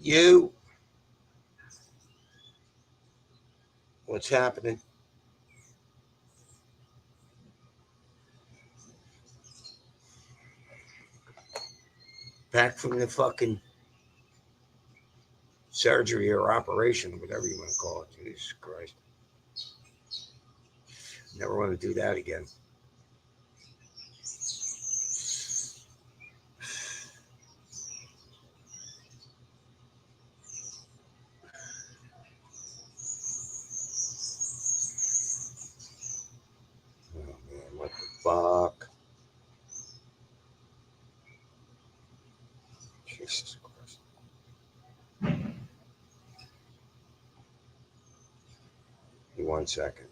You, what's happening? Back from the fucking surgery or operation, whatever you want to call it. Jesus Christ. Never want to do that again. Oh man, what the fuck? Jesus Christ. Give me 1 second.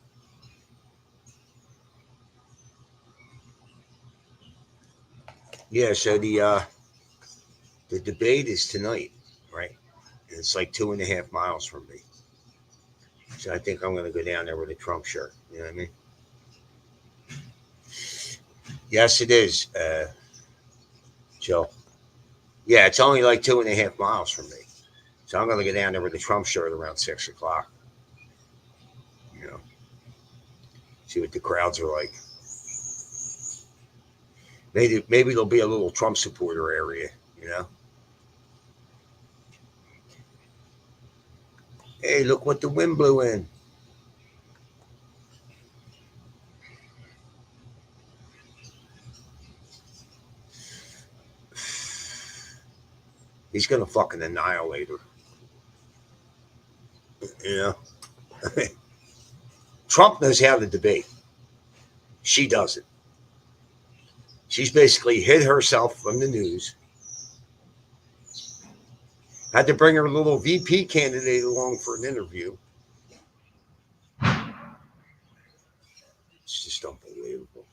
Yeah, so the debate is tonight, right? And it's like 2.5 miles from me. So I think I'm gonna go down there with a Trump shirt. You know what I mean? Yes, it is, Joe. Yeah, it's only like 2.5 miles from me. So I'm gonna go down there with a Trump shirt around 6 o'clock. You know, see what the crowds are like. Maybe there'll be a little Trump supporter area. You know, hey, look what the wind blew in. He's gonna fucking annihilate her. You know, Trump knows how to debate. She doesn't. She's basically hid herself from the news. Had to bring her little VP candidate along for an interview. It's just unbelievable.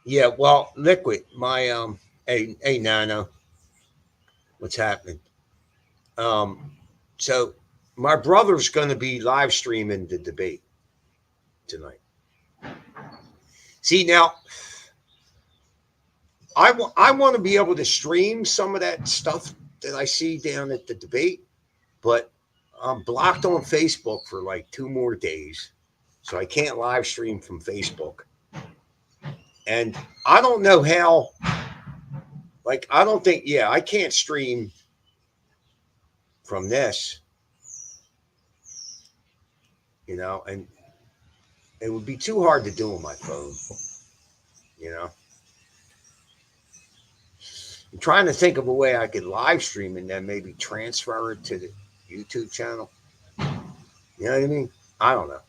Yeah, well, Liquid, my hey Nano, what's happening? Um, so my brother's going to be live streaming the debate tonight. See now, I want to be able to stream some of that stuff that I see down at the debate, but I'm blocked on Facebook for like 2 more days, so I can't live stream from Facebook. And I don't know how. Like I don't think. Yeah, I can't stream from this. You know, and it would be too hard to do on my phone. You know, I'm trying to think of a way I could live stream and then maybe transfer it to the YouTube channel. You know what I mean? I don't know.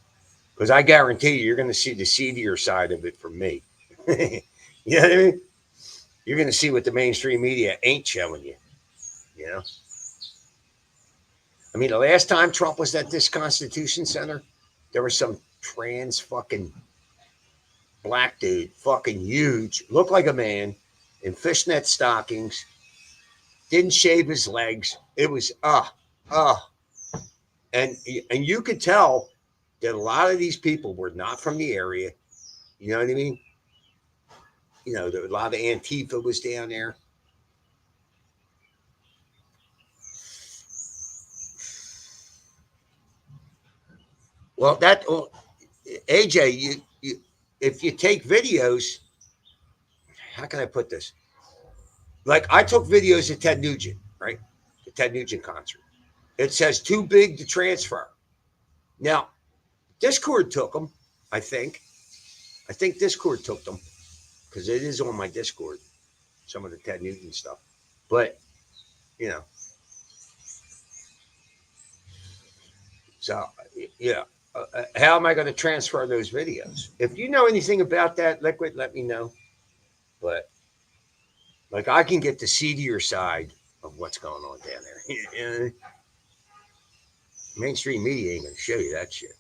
Because I guarantee you're going to see the seedier side of it from me. You know what I mean? You're going to see what the mainstream media ain't showing you. You know? I mean, the last time Trump was at this Constitution Center, there was some trans fucking black dude, fucking huge, looked like a man, in fishnet stockings, didn't shave his legs. It was uh, and and you could tell that a lot of these people were not from the area. You know what I mean? You know, there, a lot of Antifa was down there. Well, that AJ, you if you take videos, how can I put this? Like I took videos of Ted Nugent, right? The Ted Nugent concert. It says too big to transfer. Now, Discord took them, I think. I think Discord took them because it is on my Discord, some of the Ted Nugent stuff. But, you know, so, yeah. How am I going to transfer those videos? If you know anything about that, Liquid, let me know. But, like, I can get the seedier side of what's going on down there. Mainstream media ain't going to show you that shit.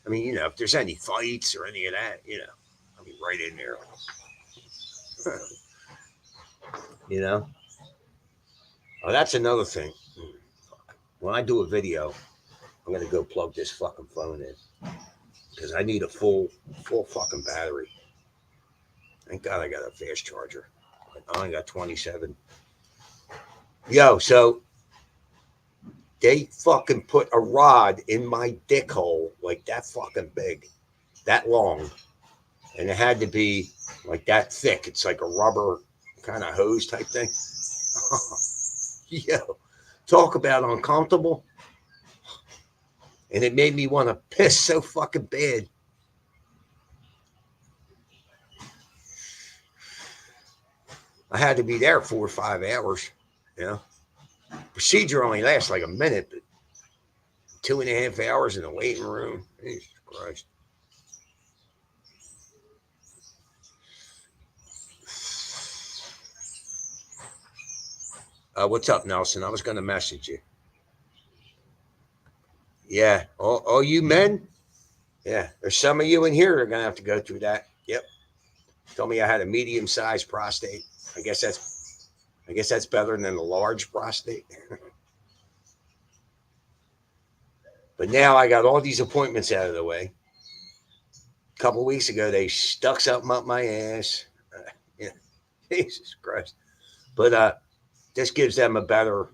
I mean, you know, if there's any fights or any of that, you know, I'll be right in there. You know? Oh, that's another thing. When I do a video, I'm gonna go plug this fucking phone in because I need a full fucking battery. Thank God I got a fast charger. I only got 27. Yo, so they fucking put a rod in my dick hole like that fucking big, that long. And it had to be like that thick. It's like a rubber kind of hose type thing. Yo, talk about uncomfortable. And it made me want to piss so fucking bad. I had to be there 4 or 5 hours. You know, procedure only lasts like a minute, but 2.5 hours in the waiting room. Jesus Christ. What's up, Nelson? I was going to message you. Yeah. All you men? Yeah. There's some of you in here that are going to have to go through that. Yep. Told me I had a medium-sized prostate. I guess that's better than a large prostate. But now I got all these appointments out of the way. A couple of weeks ago, they stuck something up my ass. Yeah. Jesus Christ. But this gives them a better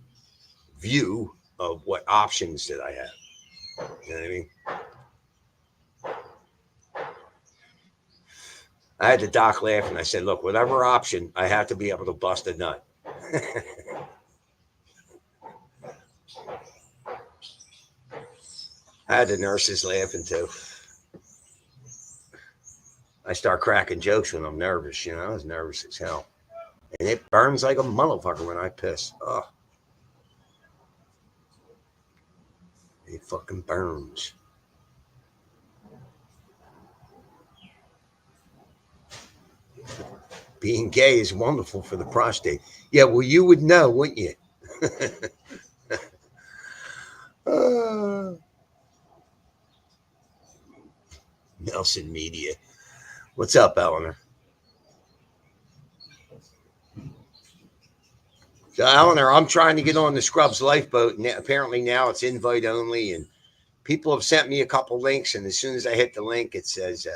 view of what options that I have. You know what I mean? I had the doc laugh and I said, look, whatever option, I have to be able to bust a nut. I had the nurses laughing too. I start cracking jokes when I'm nervous. You know, I was nervous as hell. And it burns like a motherfucker when I piss. Oh. It fucking burns. Being gay is wonderful for the prostate. Yeah, well, you would know, wouldn't you? Nelson Media. What's up, Eleanor? So, Eleanor, I'm trying to get on the Scrubs lifeboat, and apparently now it's invite only, and people have sent me a couple links, and as soon as I hit the link, it says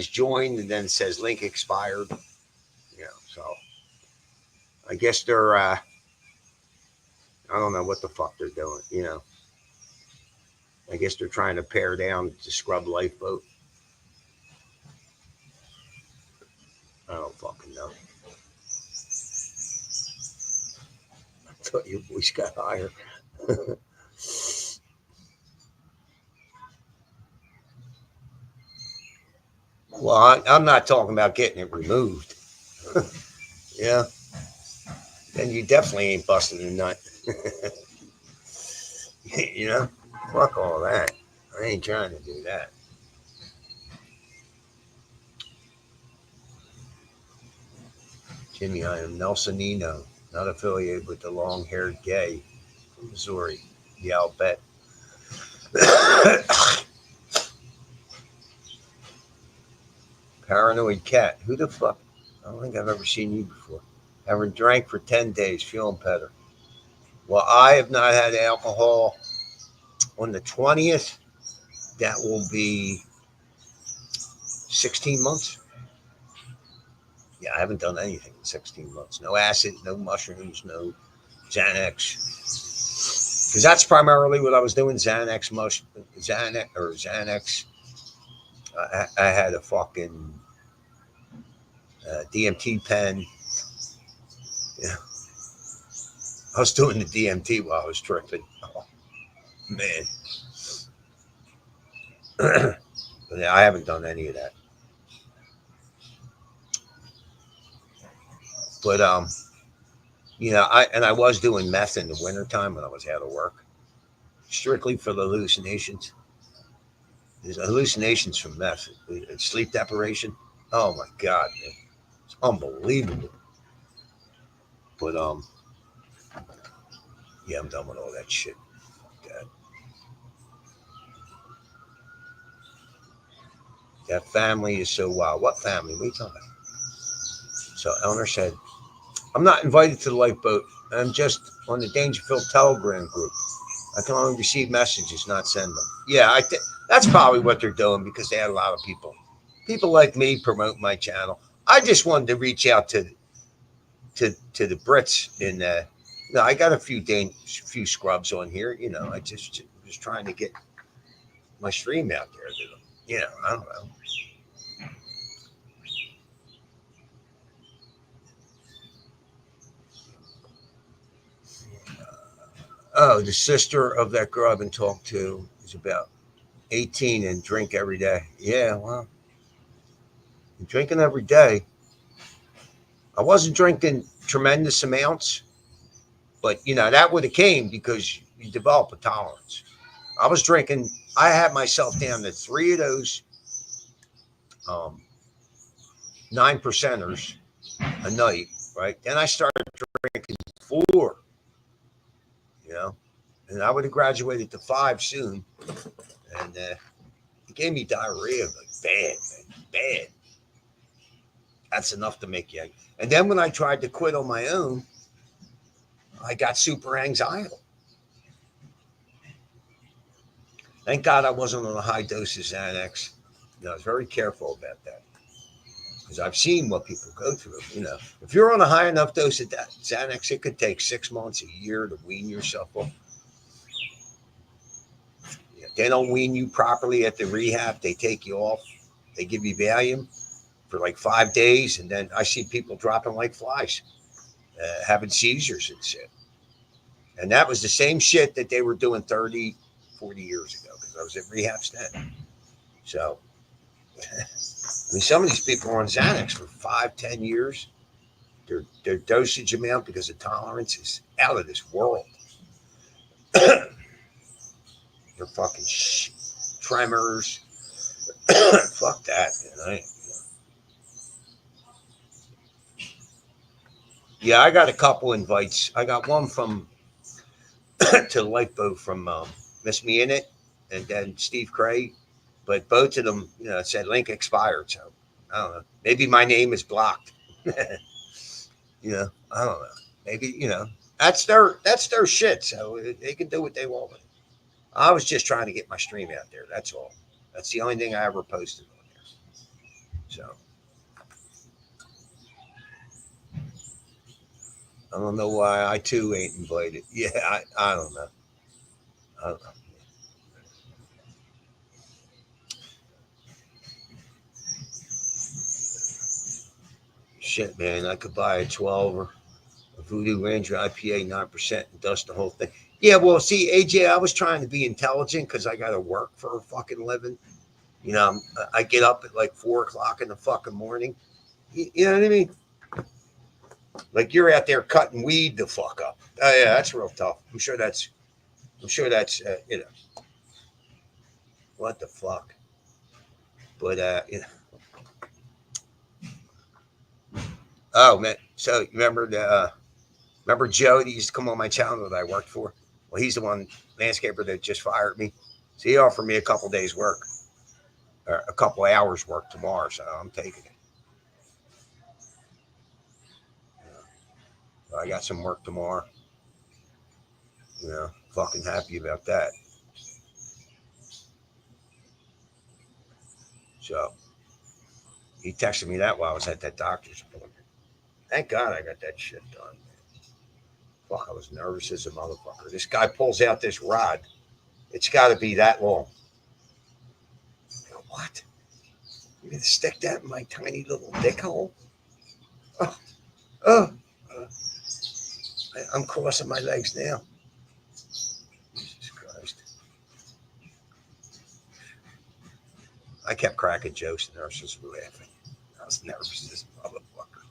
join, and then it says link expired. You know, so I guess they're I don't know what the fuck they're doing. You know, I guess they're trying to pare down the Scrub lifeboat. I don't fucking know. I thought your voice got higher. Well, I'm not talking about getting it removed. Yeah. Then you definitely ain't busting a nut. You know? Fuck all that. I ain't trying to do that. Jimmy, I am Nelsonino, not affiliated with the long-haired gay from Missouri. Yeah, I'll bet. Paranoid cat. Who the fuck? I don't think I've ever seen you before. Haven't drank for 10 days, feeling better. Well, I have not had alcohol on the 20th. That will be 16 months. Yeah, I haven't done anything in 16 months. No acid, no mushrooms, no Xanax. Because that's primarily what I was doing. Xanax. I had a fucking DMT pen. Yeah. I was doing the DMT while I was tripping. Oh, man. Yeah, I haven't done any of that. But you know, I was doing meth in the wintertime when I was out of work, strictly for the hallucinations. There's hallucinations from meth. It's sleep deprivation. Oh my god, man. It's unbelievable. But yeah, I'm done with all that shit. God. That family is so wild. What family? What are you talking about? So Eleanor said, I'm not invited to the lifeboat. I'm just on the Dangerfield Telegram group. I can only receive messages, not send them. Yeah, I think that's probably what they're doing because they had a lot of people like me promote my channel. I just wanted to reach out to to the Brits in no, I got a few scrubs on here. I just trying to get my stream out there to them. I don't know. Oh, the sister of that girl I've been talking to is about 18 and drink every day. Yeah, well, drinking every day. I wasn't drinking tremendous amounts, but that would have came because you develop a tolerance. I was drinking. I had myself down to 3 of those um, 9%ers a night, right? Then I started drinking 4, you know, and I would have graduated to 5 soon, and it gave me diarrhea, like bad, man, bad. That's enough to make you. And then when I tried to quit on my own, I got super anxiety. Thank God I wasn't on a high dose of Xanax. I was very careful about that because I've seen what people go through. If you're on a high enough dose of that Xanax, it could take 6 months, a year to wean yourself off. They don't wean you properly at the rehab. They take you off. They give you Valium for like 5 days, and then I see people dropping like flies, having seizures and shit. And that was the same shit that they were doing 30, 40 years ago because I was at rehab then. So, I mean, some of these people are on Xanax for 5, 10 years. Their dosage amount because of tolerance is out of this world. They're fucking tremors. Fuck that, man. Yeah, I got a couple invites. I got one from to the lifeboat from Miss Me In It, and then Steve Cray, but both of them, said link expired. So I don't know. Maybe my name is blocked. I don't know. Maybe that's their shit. So they can do what they want with it. I was just trying to get my stream out there. That's all. That's the only thing I ever posted on there. So I don't know why I too ain't invited. Yeah, I don't know. I don't know. Shit, man, I could buy a 12 or a Voodoo Ranger IPA 9% and dust the whole thing. Yeah, well, see, AJ, I was trying to be intelligent because I got to work for a fucking living. I get up at like 4 o'clock in the fucking morning. You know what I mean? Like you're out there cutting weed the fuck up. Oh yeah, that's real tough. I'm sure that's what the fuck. But oh man. So remember Joe that used to come on my channel that I worked for? Well, he's the one landscaper that just fired me. So he offered me a couple days work, or a couple hours work tomorrow. So I'm taking it. So I got some work tomorrow. Fucking happy about that. So he texted me that while I was at that doctor's appointment. Thank God I got that shit done. Fuck, I was nervous as a motherfucker. This guy pulls out this rod. It's got to be that long. I go, what? You gonna stick that in my tiny little dick hole? Oh, oh. I'm crossing my legs now. Jesus Christ. I kept cracking jokes. The nurses were laughing. I was nervous as a motherfucker.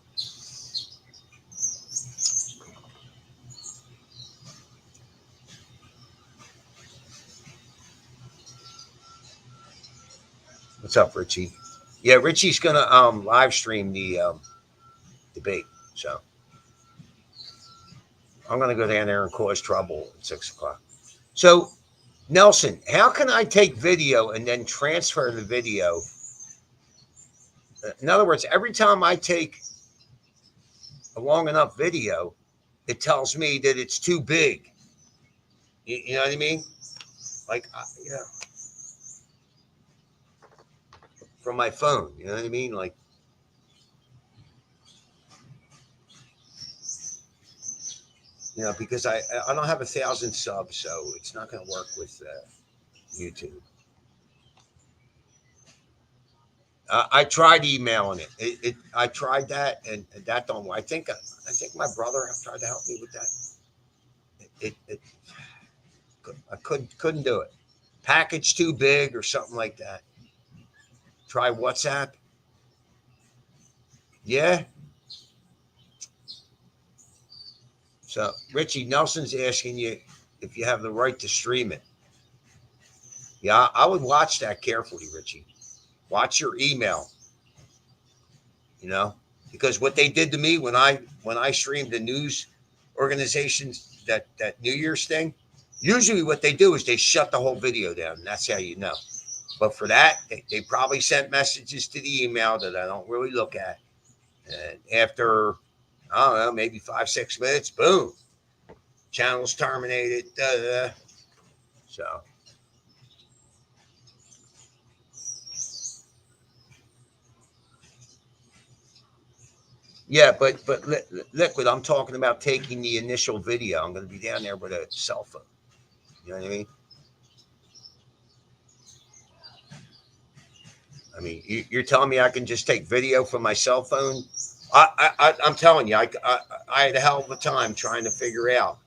What's up, Richie? Yeah, Richie's gonna live stream the debate. So I'm gonna go down there and cause trouble at 6 o'clock. So Nelson, how can I take video and then transfer the video? In other words, every time I take a long enough video, it tells me that it's too big. You know what I mean? Like, from my phone. You know what I mean? Like, because I don't have 1,000 subs, so it's not going to work with YouTube. I tried emailing it. I tried that, and that don't. I think my brother tried to help me with that. It I couldn't do it. Package too big or something like that. Try WhatsApp. Yeah. So Richie Nelson's asking you if you have the right to stream it. Yeah, I would watch that carefully, Richie. Watch your email. You know, because what they did to me when I streamed the news organizations that New Year's thing, usually what they do is they shut the whole video down, and that's how you know. But for that, they probably sent messages to the email that I don't really look at, and after I don't know, maybe 5 6 minutes, boom, channel's terminated. Da, da, da. So yeah, but liquid. I'm talking about taking the initial video. I'm going to be down there with a cell phone. You know what I mean? I mean, you're telling me I can just take video from my cell phone? I'm telling you, I had a hell of a time trying to figure out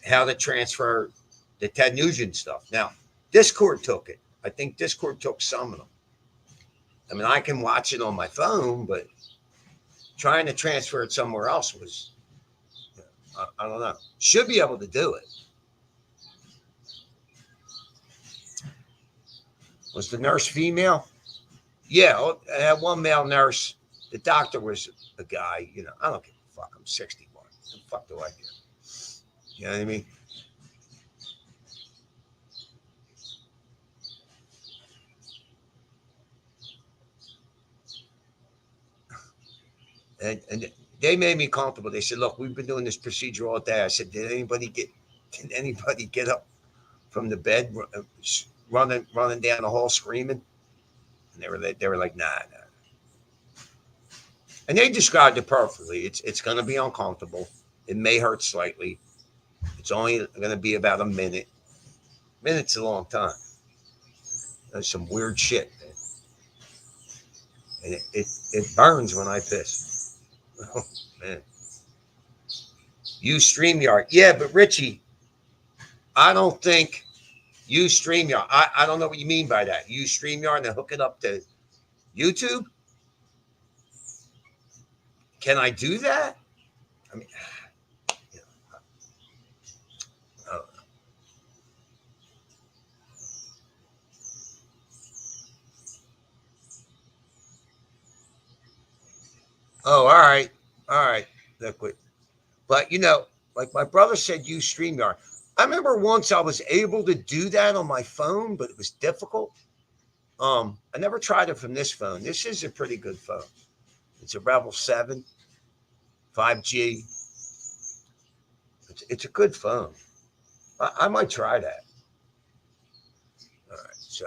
how to transfer the Ted Nugent stuff. Now, Discord took it. I think Discord took some of them. I mean, I can watch it on my phone, but trying to transfer it somewhere else was, I don't know. Should be able to do it. Was the nurse female? Yeah, I had one male nurse. The doctor was a guy. I don't give a fuck. I'm 61. What the fuck do I care? You know what I mean? And they made me comfortable. They said, "Look, we've been doing this procedure all day." I said, "Did anybody get up from the bed, running down the hall screaming?" And they were like, "Nah, nah." And they described it perfectly. It's going to be uncomfortable. It may hurt slightly. It's only going to be about a minute. Minute's a long time. That's some weird shit, man. And it burns when I piss. Oh, man. Use StreamYard. Yeah, but Richie, I don't think use StreamYard. I don't know what you mean by that. Use StreamYard and hook it up to YouTube? Can I do that? I mean, you know, oh, all right. All right. Liquid. But, like my brother said, use StreamYard. I remember once I was able to do that on my phone, but it was difficult. I never tried it from this phone. This is a pretty good phone. It's a Rebel 7, 5G. It's a good phone. I might try that. All right, so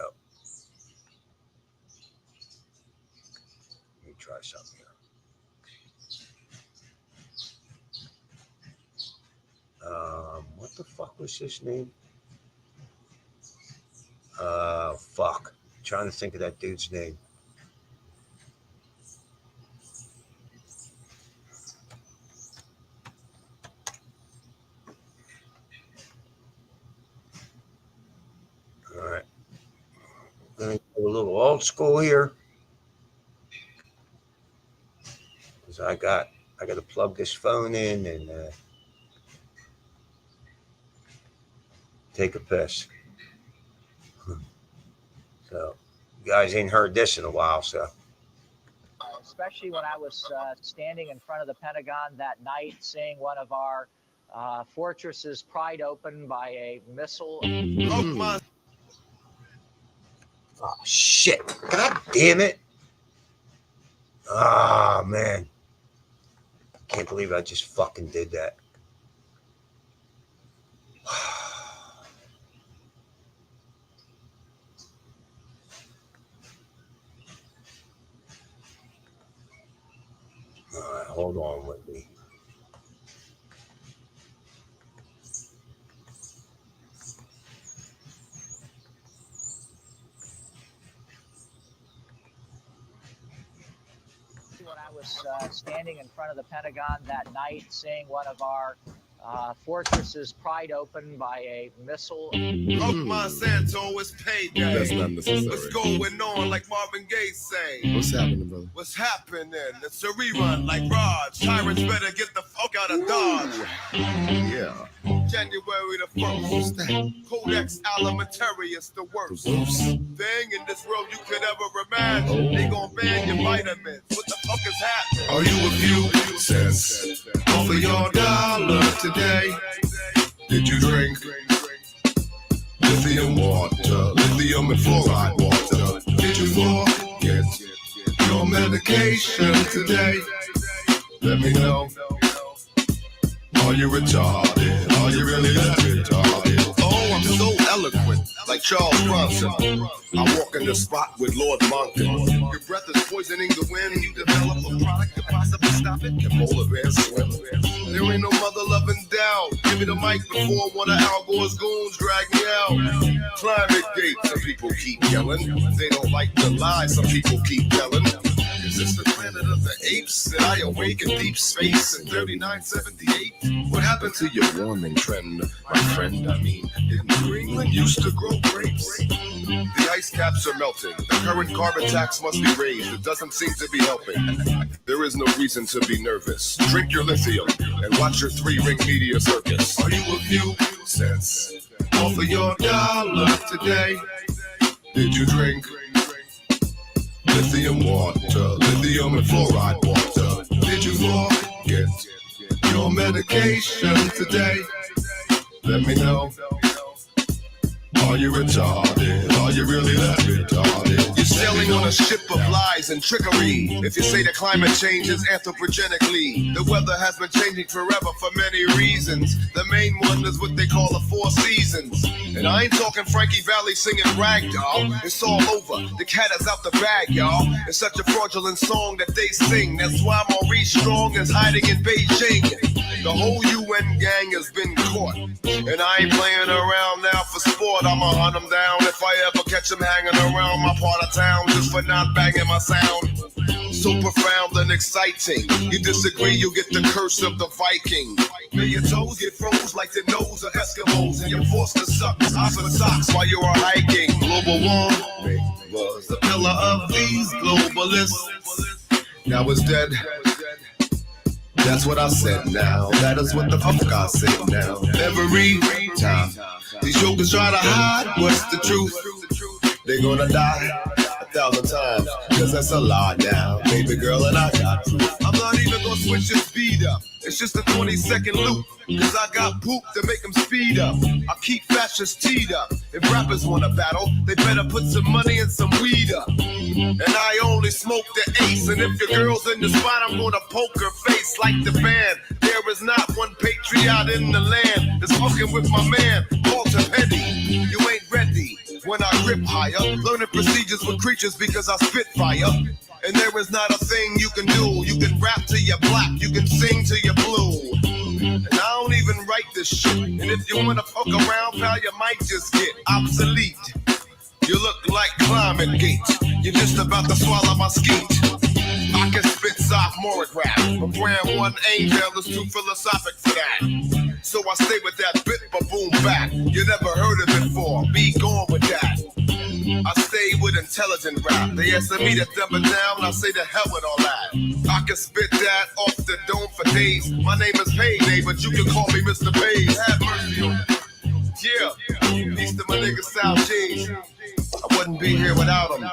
let me try something here. What the fuck was his name? Fuck. I'm trying to think of that dude's name. All right, I'm gonna go a little old school here because I got to plug this phone in and take a piss. So you guys ain't heard this in a while, so especially when I was standing in front of the Pentagon that night, seeing one of our fortresses pried open by a missile. oh shit! God damn it! Ah man, can't believe I just fucking did that. All right, hold on with me. standing in front of the Pentagon that night, seeing one of our fortresses pried open by a missile. Off Monsanto, it's payday. That's not necessary. What's going on, like Marvin Gaye say? What's happening, brother? What's happening? It's a rerun, like Raj. Tyrants better get the fuck out of Dodge. Yeah. January the 1st. What's that? Codex Alimentarius, the worst The worst. thing in this world you could ever imagine. They gon' ban your vitamins. What the fuck is happening? Are you a few cents off of your dollar today? Did you drink lithium water, lithium and fluoride water? Did you forget your medication today? Let me know. Are you retarded? Are you really that retarded? Oh, I'm so eloquent, like Charles Bronson. I walk in the spot with Lord Monckton. Your breath is poisoning the wind. You develop a product to possibly stop it. Can polar bears swim? There ain't no mother loving doubt. Give me the mic before one of Al Gore's goons drag me out. Climate gate, some people keep yelling. They don't like the lie, some people keep telling. Is this the planet of the apes? Did I awake in deep space in 3978? What happened to your warming trend? My friend, I mean, didn't New England used to grow grapes? The ice caps are melting. The current carbon tax must be raised. It doesn't seem to be helping. There is no reason to be nervous. Drink your lithium and watch your three-ring media circus. Are you a few cents off of your dollar today? Did you drink lithium water, lithium and fluoride water? Did you forget your medication today? Let me know. Are you retarded? Are you really that retarded? You're sailing on a ship of lies and trickery. If you say that climate change is anthropogenically, the weather has been changing forever for many reasons. The main one is what they call the four seasons. And I ain't talking Frankie Valli singing ragdoll. It's all over. The cat is out the bag, y'all. It's such a fraudulent song that they sing. That's why Maurice Strong is hiding in Beijing. The whole UN gang has been caught. And I ain't playing around now for sport. I'ma hunt them down if I ever catch them hanging around my part of town just for not banging my sound. So profound and exciting. You disagree, you get the curse of the Viking. May your toes get froze like the nose of Eskimos, and you're forced to suck Oxford socks while you are hiking. Global warming was the pillar of these globalists. Now it's dead. That's what I said now. That is what the fuck I said now. Every time these jokers try to hide what's the truth, they're gonna die 1,000 times, cause that's a lie now, baby girl, and I got proof. I'm not even gonna switch your speed up. It's just a 20-second loop, cause I got poop to make them speed up. I keep fascists teed up. If rappers wanna battle, they better put some money and some weed up. And I only smoke the ace, and if your girl's in the spot, I'm gonna poke her face like the band. There is not one patriot in the land that's fucking with my man, Walter Petty. You ain't ready when I grip higher, learning procedures with creatures because I spit fire. And there is not a thing you can do. You can rap till you're black, you can sing till you're blue. And I don't even write this shit. And if you wanna fuck around, pal, you might just get obsolete. You look like Climate Gate. You're just about to swallow my skeet. I can spit sophomoric rap, but brand one angel is too philosophic for that. So I stay with that bit ba-boom back. You never heard of it before, be gone with that. I stay with intelligent rap. They ask me to dumb it down, I say to hell with all that. I can spit that off the dome for days. My name is Payday, but you can call me Mr. Page. Have mercy on me. Yeah, peace to my nigga South G's. I wouldn't be here without him.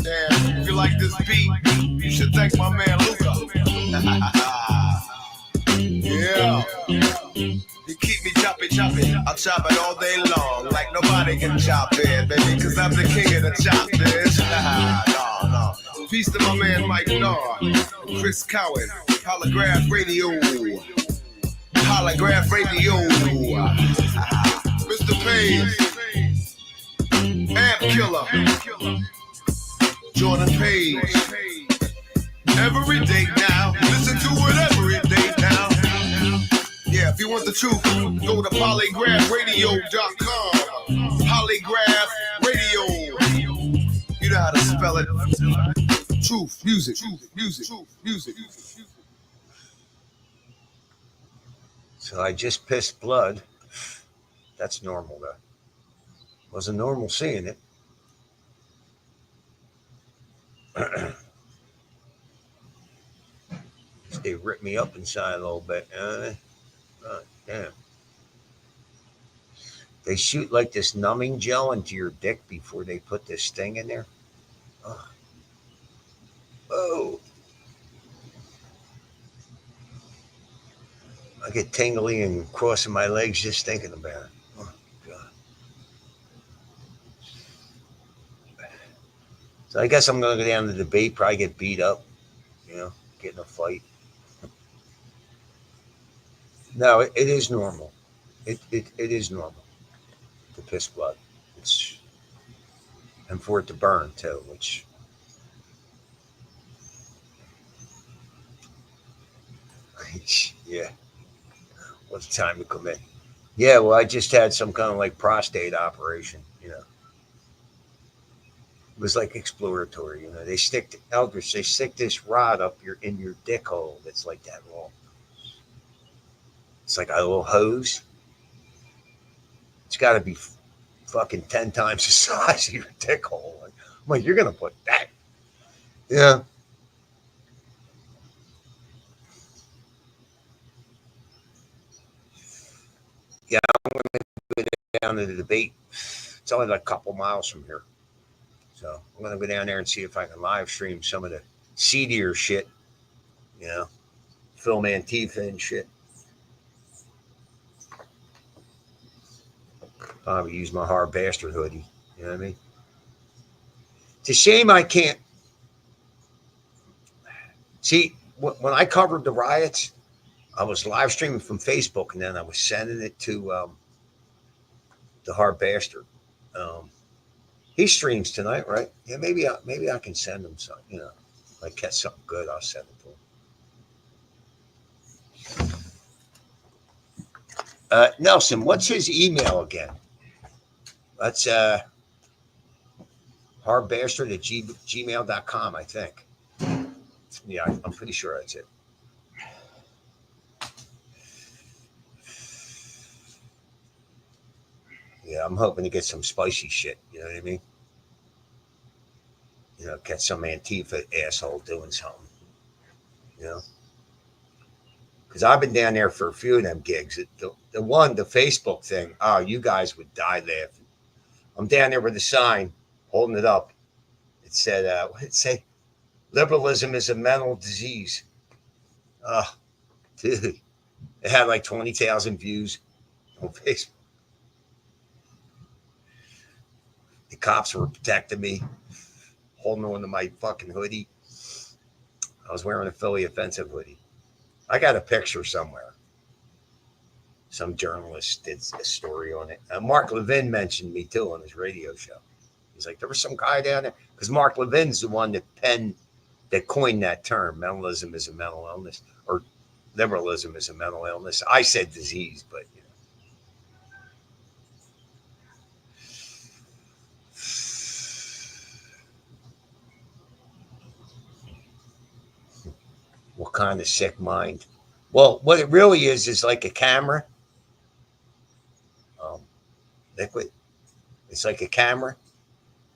Damn, if you like this beat, you should thank my man Luca. Yeah. You keep me choppy. I'll chop it all day long, like nobody can chop it, baby, cause I'm the king of the chop this. No. Peace to my man Mike Narr, Chris Cowan, Holograph Radio. Mr. Page, Amp Killer, Jordan Page. Every day now, listen to it every day now. Yeah, if you want the truth, go to polygraphradio.com. Polygraph Radio. You know how to spell it. Truth truth, music, music, music. So I just pissed blood. That's normal though. Wasn't normal seeing it. They ripped me up inside a little bit. Damn. They shoot like this numbing gel into your dick before they put this thing in there. Oh, oh. I get tingly and crossing my legs just thinking about it. Oh, God. So I guess I'm going to go down to the debate, probably get beat up, get in a fight. No, it is normal. It is normal to piss blood. It's and for it to burn too, which yeah, what's the time to come in? Yeah, well, I just had some kind of like prostate operation. It was like exploratory. They stick this rod up in your dick hole that's like that long. It's like a little hose. It's got to be fucking 10 times the size of your dick hole. I'm like, you're gonna put that? Yeah. Yeah, I'm gonna go down to the debate. It's only like a couple miles from here. So I'm gonna go down there and see if I can live stream some of the seedier shit, you know, film Antifa and shit. Probably use my hard bastard hoodie. You know what I mean? It's a shame I can't see when I covered the riots. I was live streaming from Facebook, and then I was sending it to the hard bastard. Um, he streams tonight, right? Yeah, maybe I can send him some. If I catch something good, I'll send it to him. Nelson, what's his email again? That's hardbastard at gmail.com, I think. Yeah, I'm pretty sure that's it. Yeah, I'm hoping to get some spicy shit. You know what I mean? Catch some Antifa asshole doing something. You know? Because I've been down there for a few of them gigs. The Facebook thing, oh, you guys would die laughing. I'm down there with a sign, holding it up. It said, what did it say? Liberalism is a mental disease. Oh, dude. It had like 20,000 views on Facebook. The cops were protecting me, holding on to my fucking hoodie. I was wearing a Philly offensive hoodie. I got a picture somewhere. Some journalist did a story on it. Mark Levin mentioned me too on his radio show. He's like, there was some guy down there. Because Mark Levin's the one that coined that term. Mentalism is a mental illness, or liberalism is a mental illness. I said disease, but what kind of sick mind? Well, what it really is like a camera. Um, liquid. It's like a camera,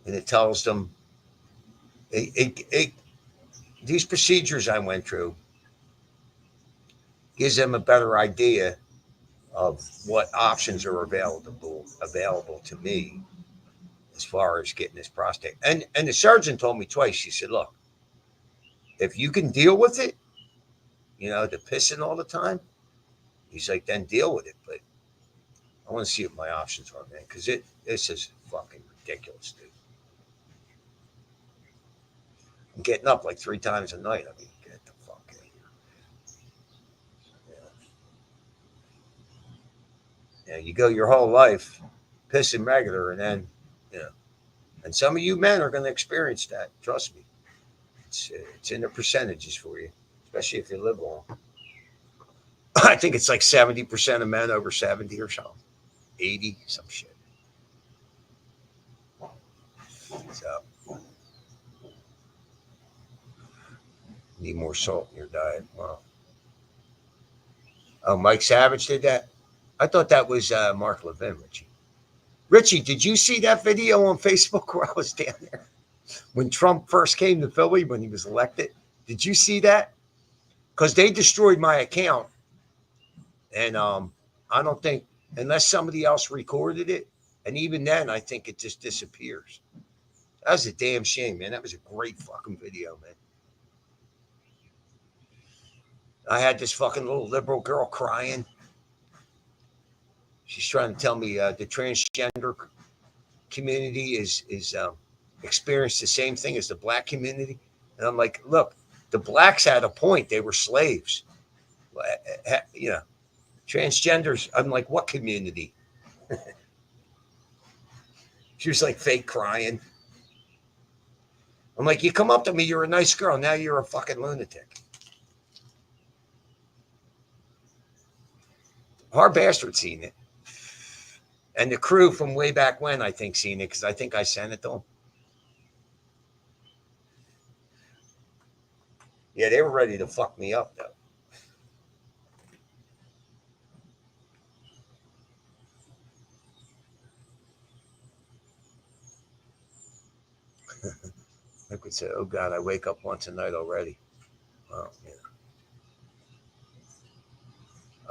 and it tells them these procedures I went through gives them a better idea of what options are available to me as far as getting this prostate. And the surgeon told me twice. She said, "Look, if you can deal with it, the pissing all the time." He's like, "Then deal with it." But I want to see what my options are, man, because this is fucking ridiculous, dude. I'm getting up like 3 times a night. I mean, get the fuck out of here. You go your whole life pissing regular, and then, and some of you men are going to experience that. Trust me. It's in the percentages for you, especially if you live long. I think it's like 70% of men over 70 or something, 80, some shit. So, Need more salt in your diet. Wow. Oh, Mike Savage did that? I thought that was Mark Levin, Richie. Richie, did you see that video on Facebook where I was down there when Trump first came to Philly when he was elected? Did you see that? Because they destroyed my account, and I don't think unless somebody else recorded it, and even then, I think it just disappears. That was a damn shame, man. That was a great fucking video, man. I had this fucking little liberal girl crying. She's trying to tell me the transgender community is experienced the same thing as the black community, and I'm like, look, the blacks had a point. They were slaves. You know, transgenders. I'm like, what community? She was like fake crying. I'm like, you come up to me, you're a nice girl. Now you're a fucking lunatic. Hard bastard seen it. And the crew from way back when, I think, seen it because I think I sent it to them. Yeah, they were ready to fuck me up, though. I could say, oh, God, I wake up once a night already. Well, yeah.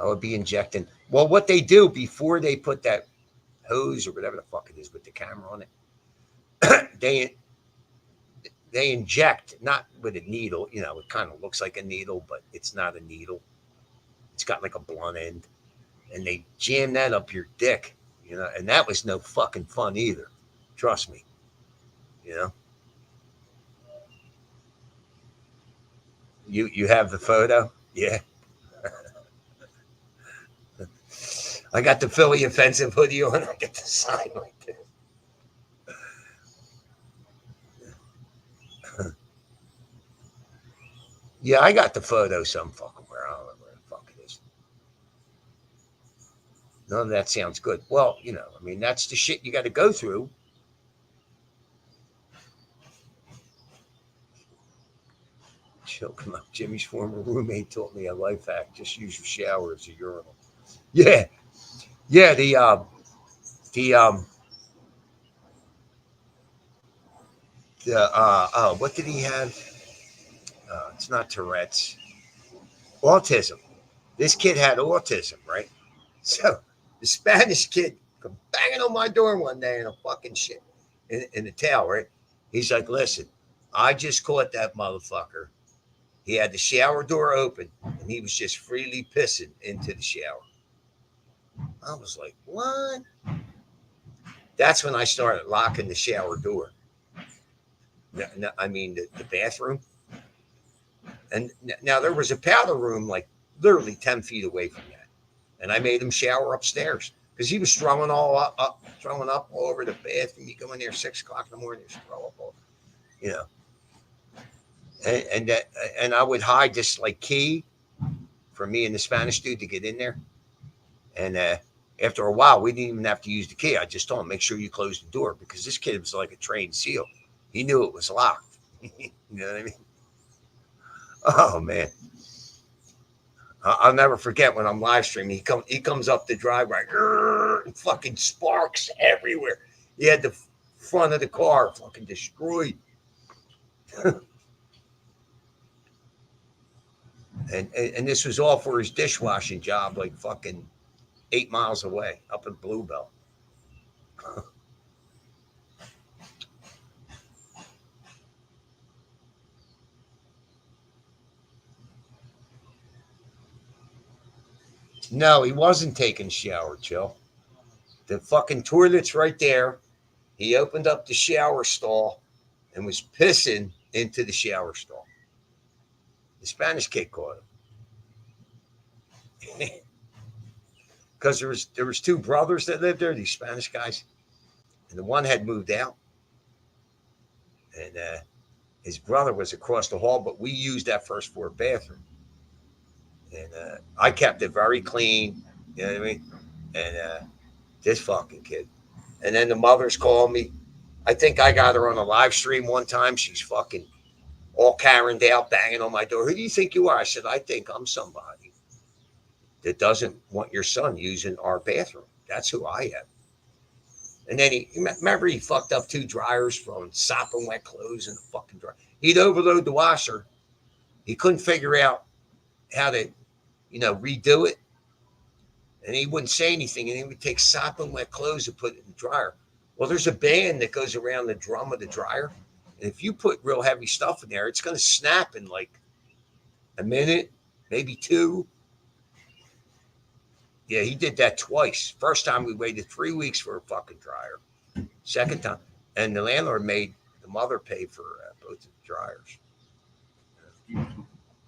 I would be injecting. Well, what they do before they put that hose or whatever the fuck it is with the camera on it, they inject, not with a needle. You know, it kind of looks like a needle, but it's not a needle. It's got like a blunt end. And they jam that up your dick, you know, and that was no fucking fun either. Trust me, you know. You have the photo? Yeah. I got the Philly offensive hoodie on. I get the sign like this. Yeah, I got the photo some fucking where. I don't know where the fuck it is. None of that sounds good. Well, you know, I mean, that's the shit you got to go through. Choking up. Jimmy's former roommate taught me a life hack. Just use your shower as a urinal. Yeah. Yeah, the what did he have? It's not Tourette's. Autism. This kid had autism, right? So the Spanish kid come banging on my door one day in a fucking shit in the tail, right? He's like, listen, I just caught that motherfucker. He had the shower door open and he was just freely pissing into the shower. I was like, what? That's when I started locking the shower door. No, I mean, the bathroom. And now there was a powder room like literally 10 feet away from that. And I made him shower upstairs because he was throwing throwing up all over the bathroom. You go in there 6 o'clock in the morning, just throw up all, you know. And I would hide this like key for me and the Spanish dude to get in there. And after a while, we didn't even have to use the key. I just told him, make sure you close the door because this kid was like a trained SEAL. He knew it was locked. You know what I mean? Oh, man. I'll never forget when I'm live streaming. He comes up the driveway, and fucking sparks everywhere. He had the front of the car fucking destroyed. and this was all for his dishwashing job, like fucking 8 miles away up in Bluebell. No, he wasn't taking a shower, Chill. The fucking toilet's right there. He opened up the shower stall and was pissing into the shower stall. The Spanish kid caught him. Because there was 2 brothers that lived there, these Spanish guys. And the one had moved out. And his brother was across the hall, but we used that first floor bathroom. And I kept it very clean. You know what I mean? And this fucking kid. And then the mothers called me. I think I got her on a live stream one time. She's fucking all Karened out, banging on my door. Who do you think you are? I said, I think I'm somebody that doesn't want your son using our bathroom. That's who I am. And then remember he fucked up 2 dryers from sopping wet clothes in the fucking dryer. He'd overload the washer. He couldn't figure out how to, redo it. And he wouldn't say anything. And he would take sopping wet clothes and put it in the dryer. Well, there's a band that goes around the drum of the dryer. And if you put real heavy stuff in there, it's going to snap in like a minute, maybe 2. Yeah, he did that twice. First time we waited 3 weeks for a fucking dryer. Second time, and the landlord made the mother pay for both the dryers.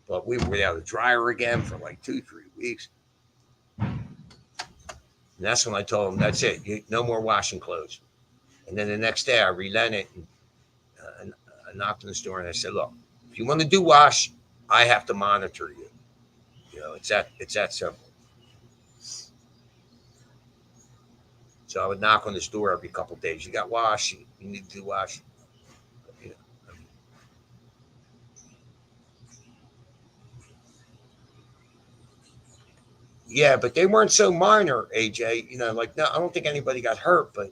But we were without a dryer again for like 2-3 weeks. And that's when I told him, that's it. No more washing clothes. And then the next day I relented and I knocked on his door and I said, look, if you want to do wash, I have to monitor you. It's that simple. So I would knock on his door every couple of days. You got wash? You need to do wash? Yeah, but they weren't so minor, AJ. Like, no, I don't think anybody got hurt, but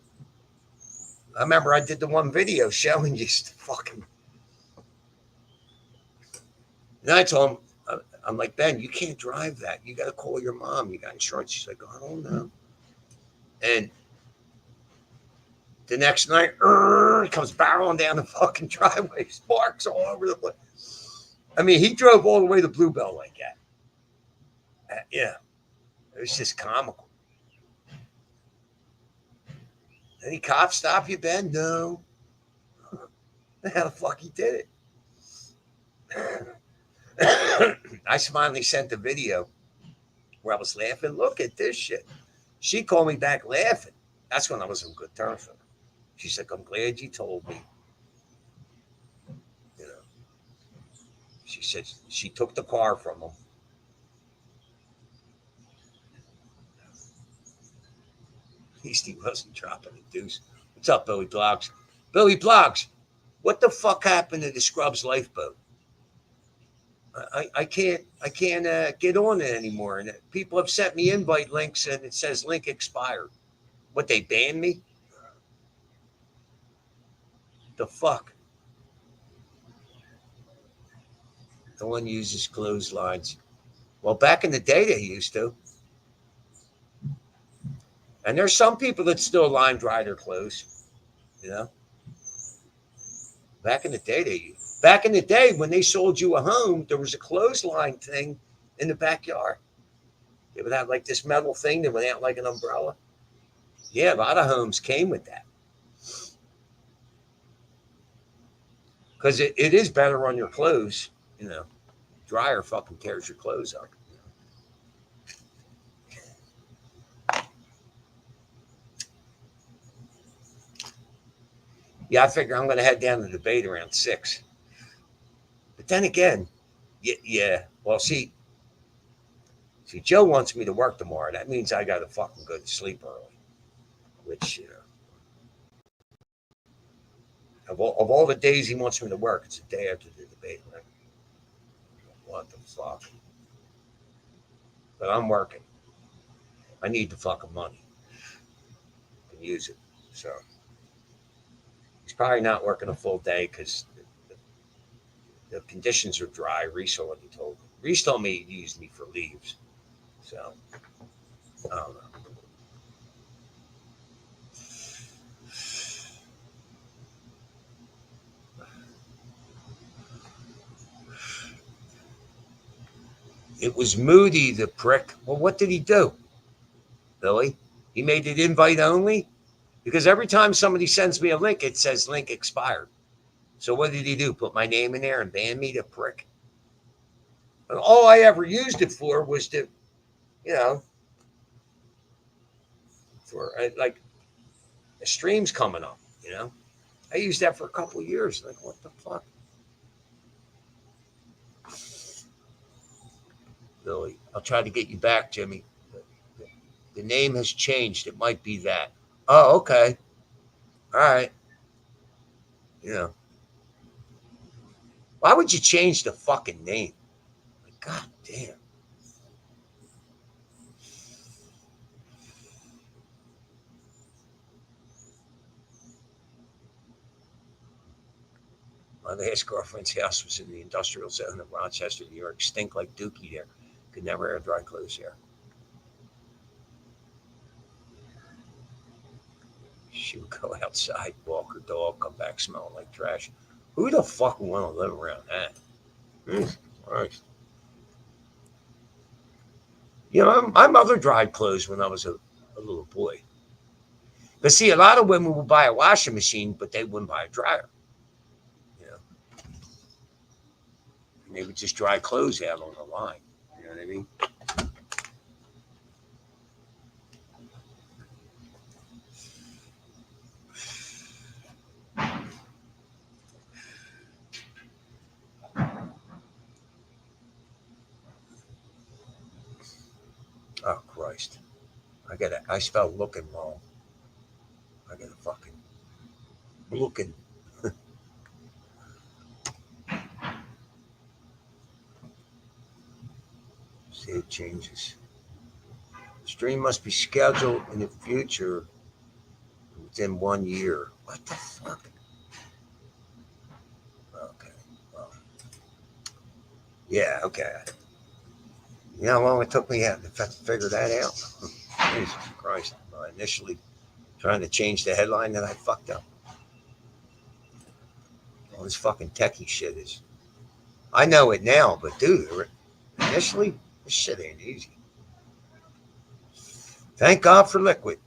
I remember I did the one video showing you fucking. And I told him, I'm like, Ben, you can't drive that. You got to call your mom. You got insurance. She's like, I don't know. And the next night, it comes barreling down the fucking driveway, sparks all over the place. I mean, he drove all the way to Bluebell like that. Yeah, it was just comical. Any cops stop you, Ben? No. How the fuck he did it? I finally sent the video where I was laughing. Look at this shit. She called me back laughing. That's when I was on good terms with her. She's like, I'm glad you told me. She said she took the car from him. At least he wasn't dropping a deuce. What's up, Billy Blogs? Billy Blogs, what the fuck happened to the Scrubs lifeboat? I can't get on it anymore. And people have sent me invite links and it says link expired. What, they banned me? The fuck? No one uses clotheslines. Well, back in the day they used to. And there's some people that still line dry their clothes. Back in the day they used. Back in the day when they sold you a home, there was a clothesline thing in the backyard. They would have like this metal thing that went out like an umbrella. Yeah, a lot of homes came with that. Because it is better on your clothes, Dryer fucking tears your clothes up. Yeah, I figure I'm going to head down to the debate around 6. But then again, yeah. Well, see, Joe wants me to work tomorrow. That means I got to fucking go to sleep early. Which, of all the days he wants me to work, it's the day after the debate. Right? What the fuck? But I'm working. I need the fucking money. I can use it. So he's probably not working a full day because the conditions are dry. Reese already told me. Reese told me he used me for leaves. So I don't know. It was Moody, the prick. Well, what did he do, Billy? He made it invite only? Because every time somebody sends me a link, it says link expired. So what did he do? Put my name in there and ban me, the prick? And all I ever used it for was to, for like the streams coming up, I used that for a couple of years. Like, what the fuck? Billy, I'll try to get you back, Jimmy. The name has changed. It might be that. Oh, okay. All right. Why would you change the fucking name? Like, God damn. My last girlfriend's house was in the industrial zone of Rochester, New York. Stink like dookie there. Could never wear dry clothes there. She would go outside, walk her dog, come back smelling like trash. Who the fuck would want to live around that? Jesus Christ. You know, my mother dried clothes when I was a little boy. But see, a lot of women would buy a washing machine, but they wouldn't buy a dryer. You know, and they would just dry clothes out on the line. You know what I mean? Oh Christ! I spelled looking wrong. I got to fucking looking. Save changes. Stream must be scheduled in the future within 1 year. What the fuck? Okay. Well, yeah. Okay. You know how long it took me to figure that out? Jesus Christ! Initially trying to change the headline that I fucked up. All this fucking techie shit is. I know it now, but dude, initially this shit ain't easy. Thank God for liquid.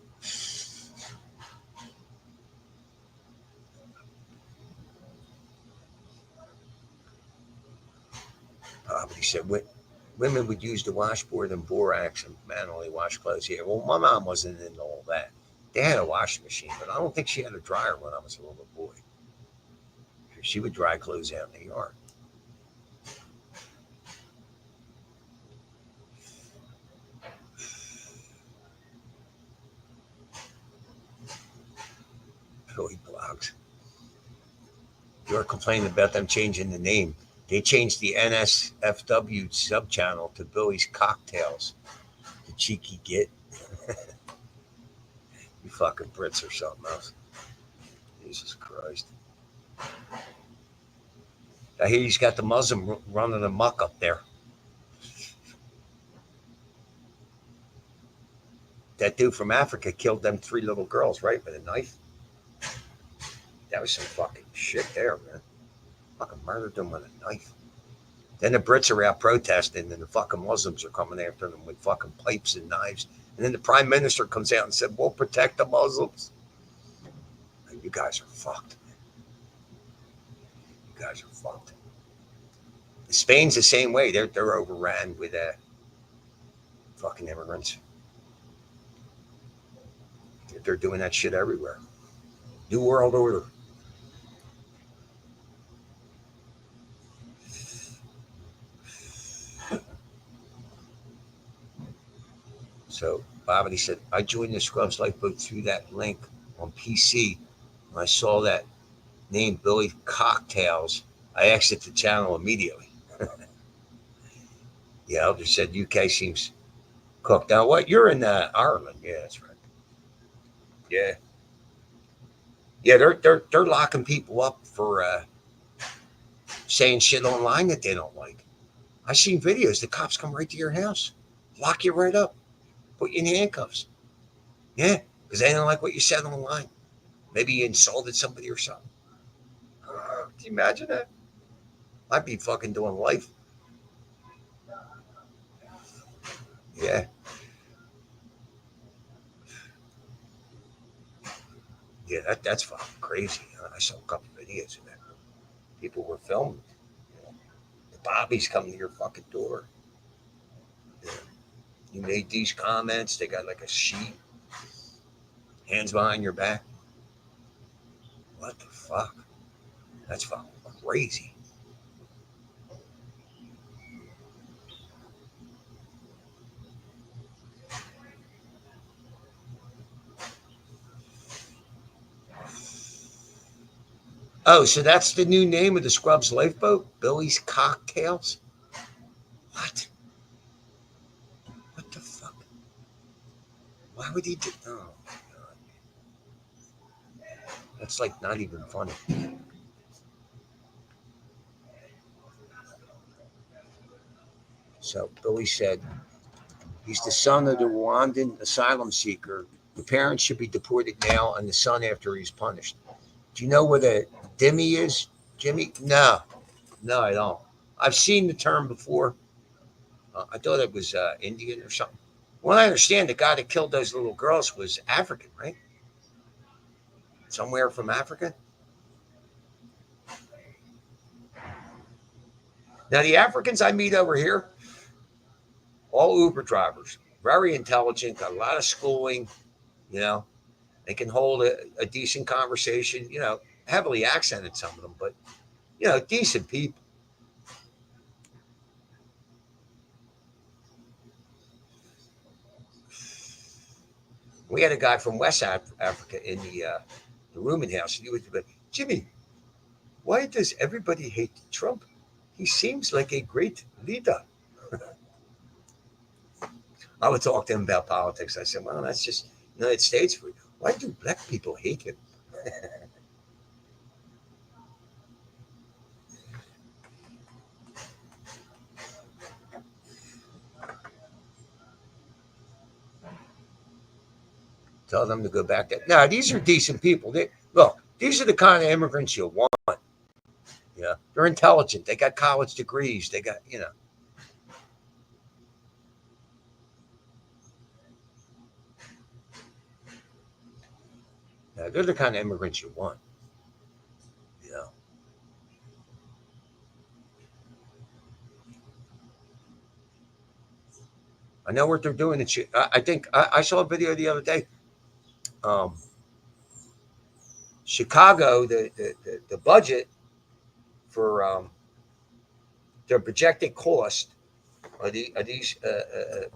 But he said women would use the washboard and borax and manually wash clothes. Yeah, well, my mom wasn't into all that. They had a washing machine, but I don't think she had a dryer when I was a little boy. She would dry clothes out in the yard. Billy blogs. You're complaining about them changing the name. They changed the NSFW sub channel to Billy's Cocktails. The cheeky git. You fucking Brits or something else. Jesus Christ. I hear he's got the Muslim running amok up there. That dude from Africa killed them 3 little girls, right, with a knife. That was some fucking shit there, man. Fucking murdered them with a knife. Then the Brits are out protesting, and the fucking Muslims are coming after them with fucking pipes and knives. And then the prime minister comes out and said, "We'll protect the Muslims." And you guys are fucked. You guys are fucked. Spain's the same way. They're overran with fucking immigrants. They're doing that shit everywhere. New World Order. So Bobby said, I joined the Scrubs Lifeboat through that link on PC. When I saw that name, Billy Cocktails, I exited the channel immediately. Yeah, Elder said UK seems cooked. Now, what? You're in Ireland. Yeah, that's right. Yeah. Yeah, they're locking people up for saying shit online that they don't like. I seen videos. The cops come right to your house, lock you right up, put you in handcuffs. Yeah, because they don't like what you said online. Maybe you insulted somebody or something. Can you imagine that? I'd be fucking doing life. Yeah, yeah, that's fucking crazy. I saw a couple of videos of that. People were filming. You know, the Bobbies come to your fucking door. Yeah. You made these comments. They got like a sheet, hands behind your back. What the fuck? That's fucking crazy. Oh, so that's the new name of the Scrubs lifeboat? Billy's Cocktails? What? What the fuck? Why would he do? Oh, God. That's like not even funny. So Billy said he's the son of the Rwandan asylum seeker. The parents should be deported now, and the son after he's punished. Do you know what a dhimmi is, Jimmy? No, no, I don't. I've seen the term before. I thought it was Indian or something. Well, I understand the guy that killed those little girls was African, right? Somewhere from Africa. Now, the Africans I meet over here, all Uber drivers, very intelligent, got a lot of schooling, you know, they can hold a decent conversation, heavily accented, some of them, but, decent people. We had a guy from West Africa in the rooming house, and he was like, Jimmy, why does everybody hate Trump? He seems like a great leader. I would talk to him about politics. I said, well, that's just United States for you. Why do black people hate him? Tell them to go back there. No, these are decent people. Look, these are the kind of immigrants you want. Yeah, they're intelligent. They got college degrees. They got. They're the kind of immigrants you want. You know. I know what they're doing. I think I saw a video the other day. Um, Chicago, the budget for their projected cost of these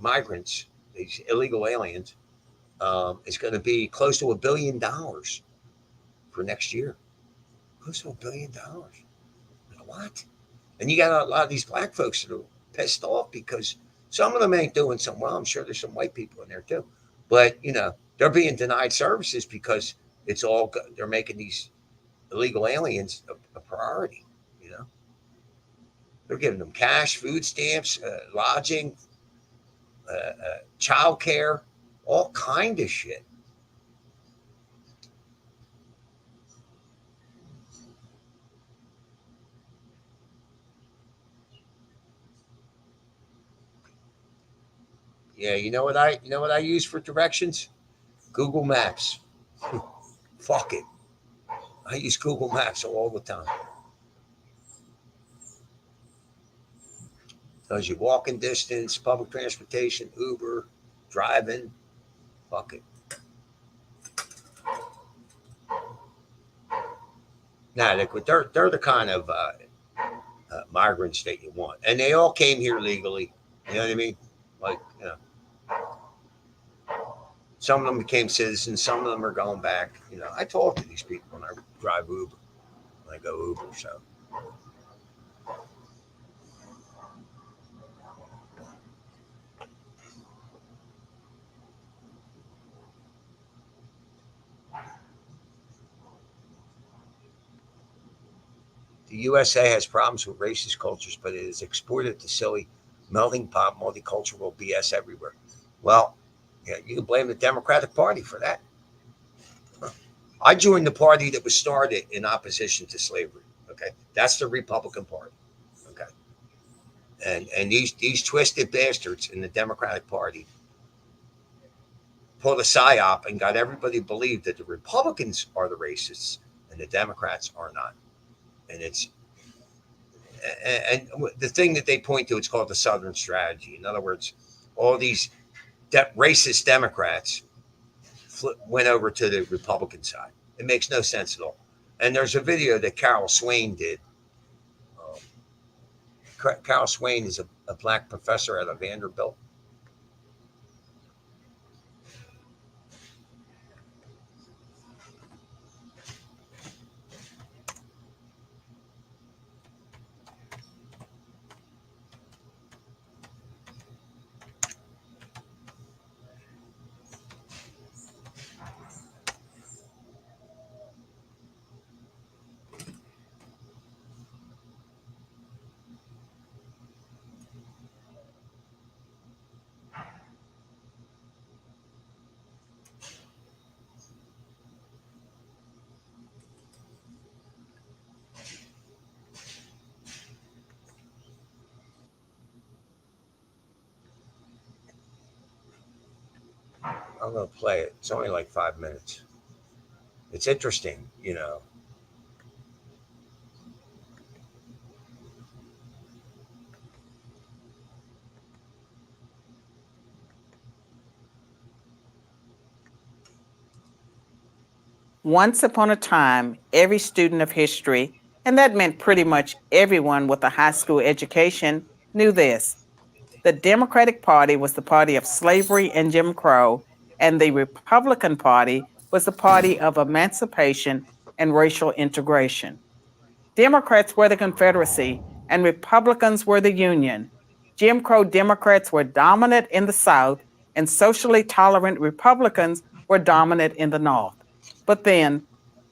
migrants, these illegal aliens, is going to be close to $1 billion for next year. Close to $1 billion. What? And you got a lot of these black folks that are pissed off because some of them ain't doing so well. I'm sure there's some white people in there too, but they're being denied services because they're making these illegal aliens a priority. You know, they're giving them cash, food stamps, lodging, child care, all kind of shit. Yeah, you know what I use for directions? Google Maps. Fuck it. I use Google Maps all the time. Tells you walking distance, public transportation, Uber, driving. Fuck it. Nah, they're the kind of migrants that you want, and they all came here legally. You know what I mean? Like, some of them became citizens, some of them are going back. I talk to these people when I drive Uber, when I go Uber. So the USA has problems with racist cultures, but it is exported to silly melting pot multicultural BS everywhere. Well, yeah, you can blame the Democratic Party for that. I joined the party that was started in opposition to slavery. Okay, that's the Republican Party. Okay, and these twisted bastards in the Democratic Party pulled a psyop and got everybody to believe that the Republicans are the racists and the Democrats are not. And the thing that they point to, it's called the Southern Strategy. In other words, all these racist Democrats went over to the Republican side. It makes no sense at all. And there's a video that Carol Swain did. Carol Swain is a black professor at Vanderbilt. I'm gonna play it. It's only like 5 minutes. It's interesting, you know. Once upon a time, every student of history, and that meant pretty much everyone with a high school education, knew this. The Democratic Party was the party of slavery and Jim Crow, and the Republican Party was the party of emancipation and racial integration. Democrats were the Confederacy, and Republicans were the Union. Jim Crow Democrats were dominant in the South, and socially tolerant Republicans were dominant in the North. But then,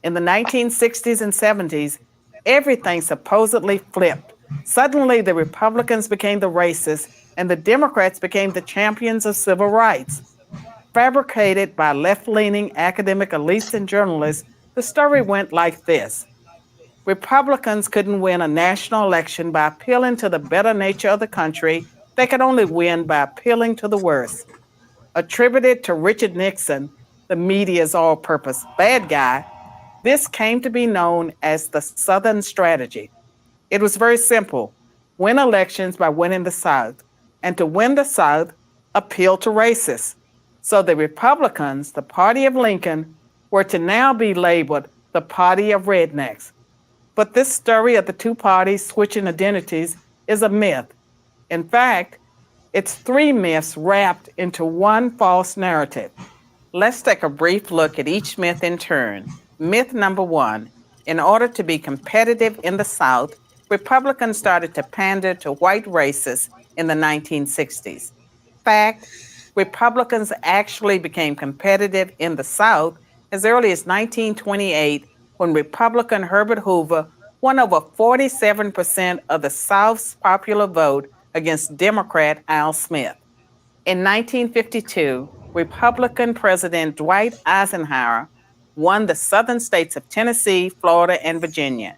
in the 1960s and 70s, everything supposedly flipped. Suddenly, the Republicans became the racists, and the Democrats became the champions of civil rights. Fabricated by left leaning academic elites and journalists, the story went like this. Republicans couldn't win a national election by appealing to the better nature of the country. They could only win by appealing to the worst. Attributed to Richard Nixon, the media's all purpose bad guy, this came to be known as the Southern Strategy. It was very simple win elections by winning the South, and to win the South, appeal to racists. So the Republicans, the party of Lincoln, were to now be labeled the party of rednecks. But this story of the two parties switching identities is a myth. In fact, it's three myths wrapped into one false narrative. Let's take a brief look at each myth in turn. Myth number one. In order to be competitive in the South, Republicans started to pander to white racists in the 1960s. Fact, Republicans actually became competitive in the South as early as 1928 when Republican Herbert Hoover won over 47% of the South's popular vote against Democrat Al Smith. In 1952, Republican President Dwight Eisenhower won the southern states of Tennessee, Florida, and Virginia.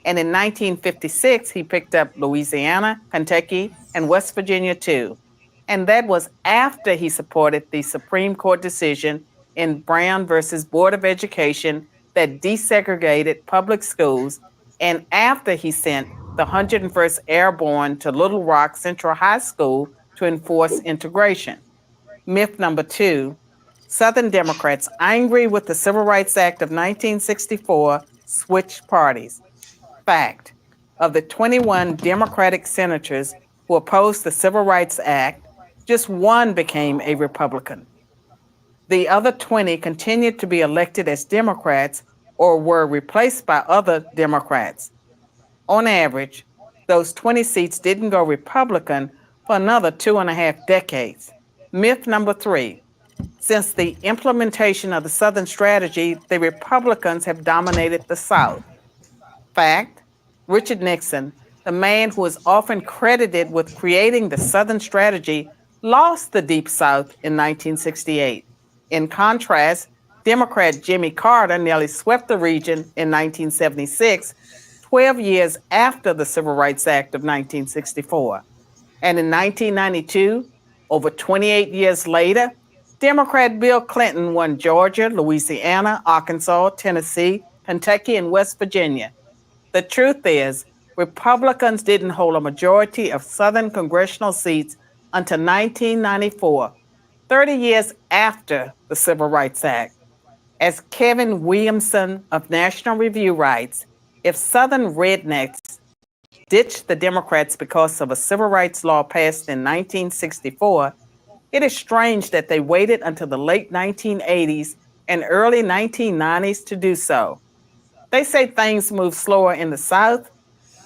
And in 1956, he picked up Louisiana, Kentucky, and West Virginia too. And that was after he supported the Supreme Court decision in Brown versus Board of Education that desegregated public schools, and after he sent the 101st Airborne to Little Rock Central High School to enforce integration. Myth number two. Southern Democrats, angry with the Civil Rights Act of 1964, switched parties. Fact, of the 21 Democratic senators who opposed the Civil Rights Act, just one became a Republican. The other 20 continued to be elected as Democrats or were replaced by other Democrats. On average, those 20 seats didn't go Republican for another 2.5 decades. Myth number three. Since the implementation of the Southern Strategy, the Republicans have dominated the South. Fact, Richard Nixon, the man who is often credited with creating the Southern Strategy, lost the Deep South in 1968. In contrast, Democrat Jimmy Carter nearly swept the region in 1976, 12 years after the Civil Rights Act of 1964. And in 1992, over 28 years later, Democrat Bill Clinton won Georgia, Louisiana, Arkansas, Tennessee, Kentucky, and West Virginia. The truth is, Republicans didn't hold a majority of Southern congressional seats until 1994, 30 years after the Civil Rights Act. As Kevin Williamson of National Review writes, if Southern rednecks ditched the Democrats because of a civil rights law passed in 1964, it is strange that they waited until the late 1980s and early 1990s to do so. They say things move slower in the South,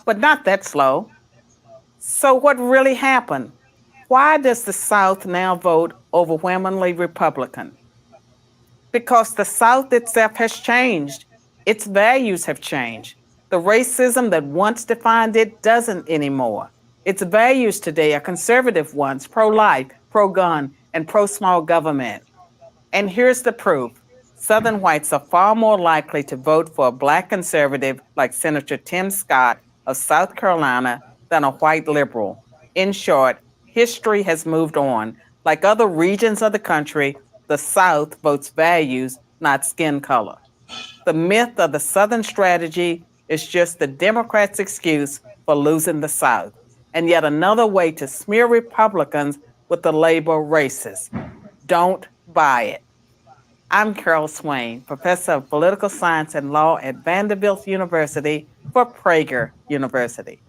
but not that slow. So, what really happened? Why does the South now vote overwhelmingly Republican? Because the South itself has changed. Its values have changed. The racism that once defined it doesn't anymore. Its values today are conservative ones, pro-life, pro-gun, and pro-small government. And here's the proof. Southern whites are far more likely to vote for a black conservative like Senator Tim Scott of South Carolina than a white liberal. In short, history has moved on. Like other regions of the country, The South votes values, not skin color. The myth of the Southern strategy is just the Democrats' excuse for losing the South, and yet another way to smear Republicans with the label racist. Don't buy it. I'm Carol Swain, professor of political science and law at Vanderbilt University for Prager University.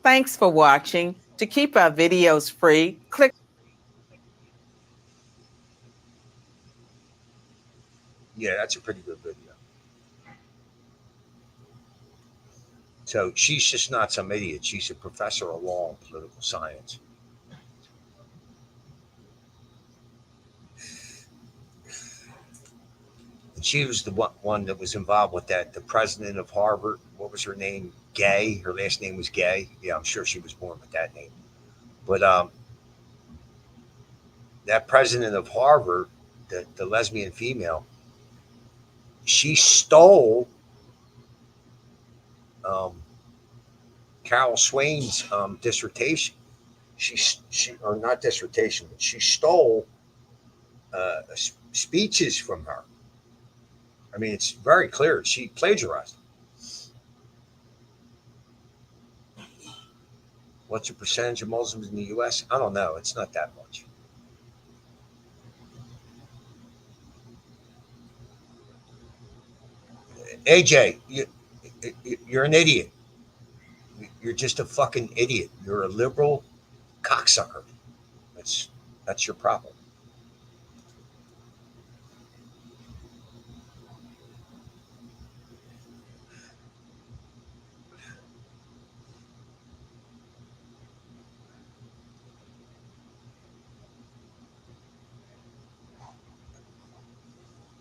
Thanks for watching. To keep our videos free, click. Yeah, that's a pretty good video. So she's just not some idiot. She's a professor of law and political science. And she was the one that was involved with that. The president of Harvard, what was her name? Gay. Her last name was Gay. Yeah, I'm sure she was born with that name. But that president of Harvard, the lesbian female, she stole um, Carol Swain's dissertation. She or not dissertation, but she stole speeches from her. I mean, it's very clear she plagiarized. What's the percentage of Muslims in the U.S.? I don't know. It's not that much. AJ, you're an idiot. You're just a fucking idiot. You're a liberal cocksucker. That's that's your problem.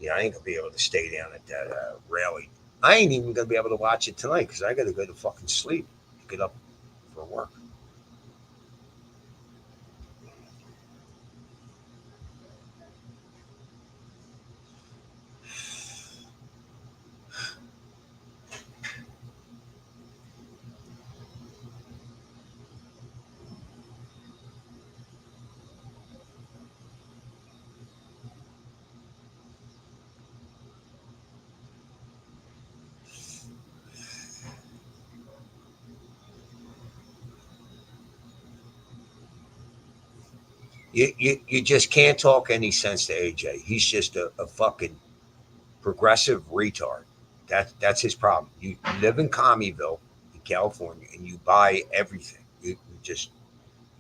Yeah, I ain't gonna be able to stay down at that rally. I ain't even gonna be able to watch it tonight because I gotta go to fucking sleep. Get up for work. You just can't talk any sense to AJ. He's just a fucking progressive retard. That's his problem. You live in Commeyville, in California, and you buy everything. You just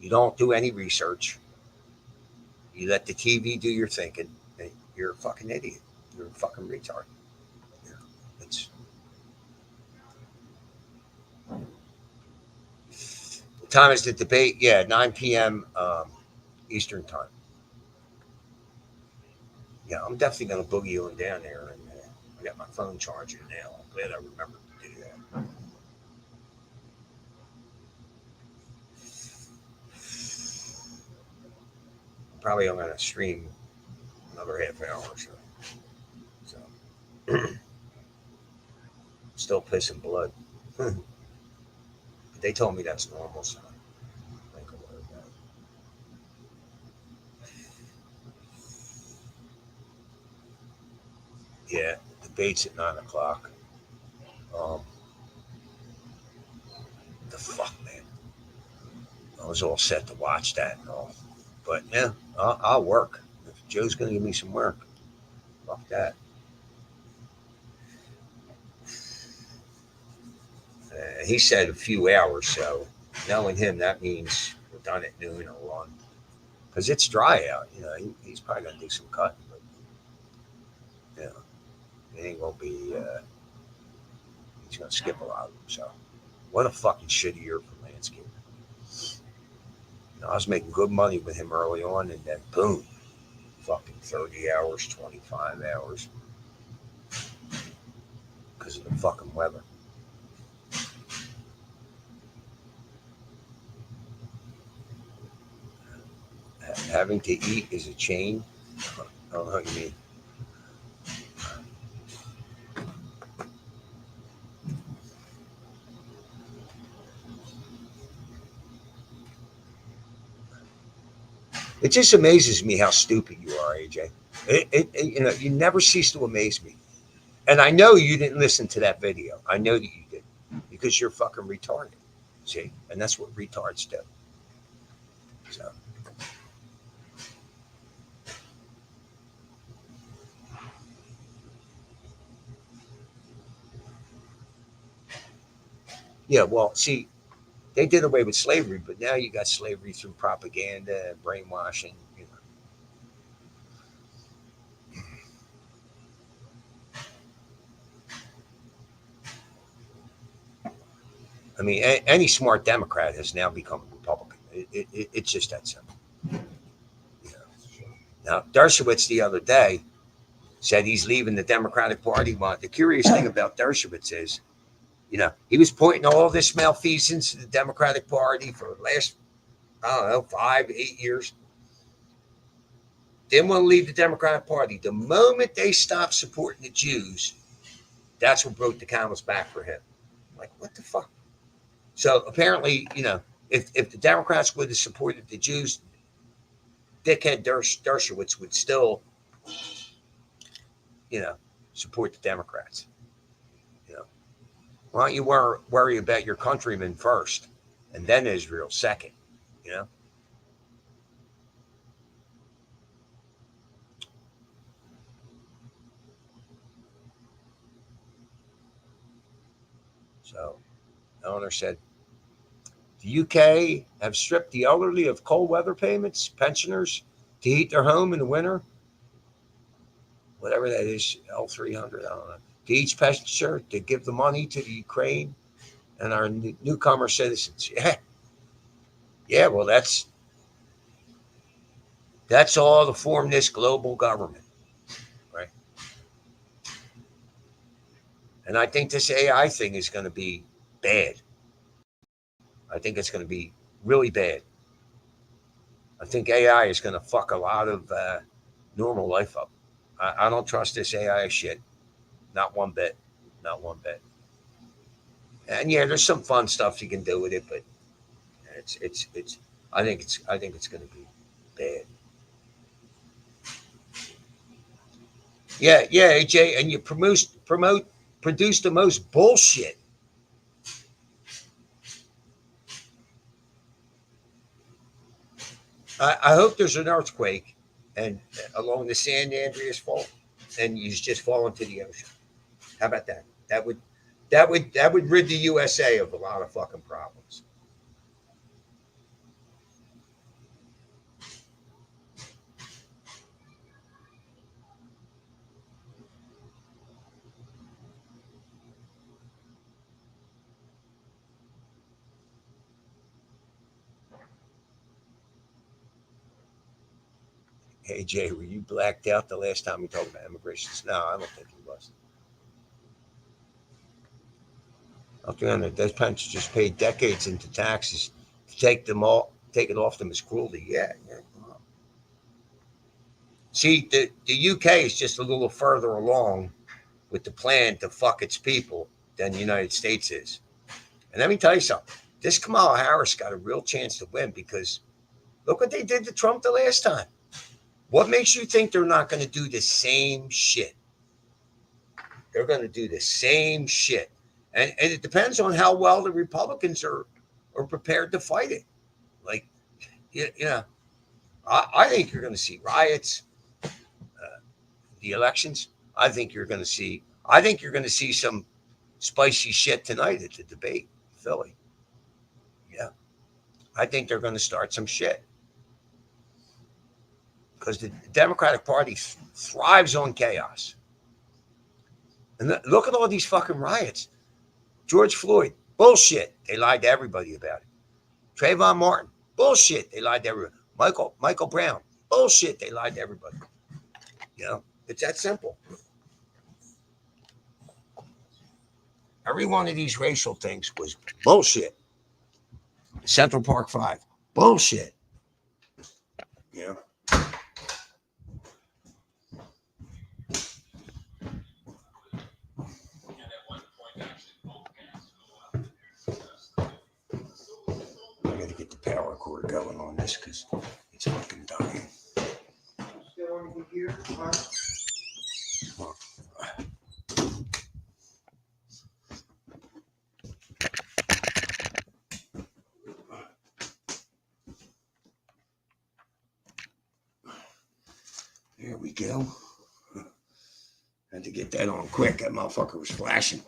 you don't do any research. You let the TV do your thinking. And you're a fucking idiot. You're a fucking retard. Yeah, it's what time is the debate? Yeah, 9 p.m. Eastern time. Yeah, I'm definitely gonna boogie on down there, and I got my phone charger now. I'm glad I remembered to do that. Probably I'm gonna stream another half hour or so. So still pissing blood. But they told me that's normal, so I ain't gonna worry about it. Yeah, debates at 9 o'clock. Um, the fuck, man. I was all set to watch that and all, but yeah, I'll work. If Joe's gonna give me some work, fuck that. He said a few hours, so knowing him, that means we're done at noon or one. Because it's dry out, he's probably gonna do some cutting, but you know, it ain't gonna be. He's gonna skip a lot of them. So, what a fucking shitty year for landscaping. I was making good money with him early on, and then boom, fucking 30 hours, 25 hours because of the fucking weather. Having to eat is a chain. I don't know what you mean. It just amazes me how stupid you are, AJ. You know, you never cease to amaze me. And I know you didn't listen to that video. I know that you did because you're fucking retarded. See, and that's what retards do. So. Yeah, well, see, they did away with slavery, but now you got slavery through propaganda and brainwashing. You know. I mean, any smart Democrat has now become a Republican. It's just that simple. You know? Now, Dershowitz the other day said he's leaving the Democratic Party. Well, the curious thing about Dershowitz is, you know, he was pointing all this malfeasance to the Democratic Party for the last, I don't know, 5, 8 years. Didn't want to leave the Democratic Party. The moment they stopped supporting the Jews, that's what broke the camel's back for him. Like, what the fuck? So apparently, you know, if the Democrats would have supported the Jews, dickhead Dershowitz would still, you know, support the Democrats. You know, why don't you worry about your countrymen first, and then Israel second? You know. So, the owner said, the UK have stripped the elderly of cold weather payments, pensioners to heat their home in the winter. Whatever that is, L300, I don't know. To each pensioner to give the money to the Ukraine and our newcomer citizens. Yeah, yeah. Well, that's all to form this global government, right? And I think this AI thing is going to be bad. I think it's going to be really bad. I think AI is going to fuck a lot of normal life up. I don't trust this AI shit, not one bit, not one bit. And yeah, there's some fun stuff you can do with it, but it's. I think it's going to be bad. Yeah, yeah, AJ, and you produce the most bullshit. I hope there's an earthquake, and along the San Andreas Fault, and you just fall into the ocean. How about that? That would rid the USA of a lot of fucking problems. Hey Jay, were you blacked out the last time we talked about immigration? No, I don't think he was. I'll be honest, those parents just paid decades into taxes to take it off them as cruelty. Yeah, yeah. See, the UK is just a little further along with the plan to fuck its people than the United States is. And let me tell you something. This Kamala Harris got a real chance to win because look what they did to Trump the last time. What makes you think they're not going to do the same shit? They're going to do the same shit. And it depends on how well the Republicans are prepared to fight it. Like, you know, I think you're going to see riots, the elections. I think you're going to see some spicy shit tonight at the debate in Philly. Yeah. I think they're going to start some shit because the Democratic Party thrives on chaos. And look at all these fucking riots. George Floyd, bullshit. They lied to everybody about it. Trayvon Martin, bullshit. They lied to everybody. Michael Brown, bullshit. They lied to everybody. You know, it's that simple. Every one of these racial things was bullshit. Central Park 5, bullshit. You know. I got to get the power cord going on this because it's fucking dying. here. There we go. Had to get that on quick. That motherfucker was flashing.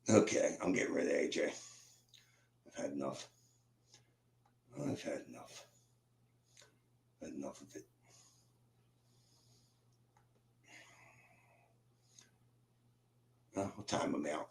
Okay, I'm getting rid of AJ. I've had enough. I've had enough. I've had enough of it. We'll time him out.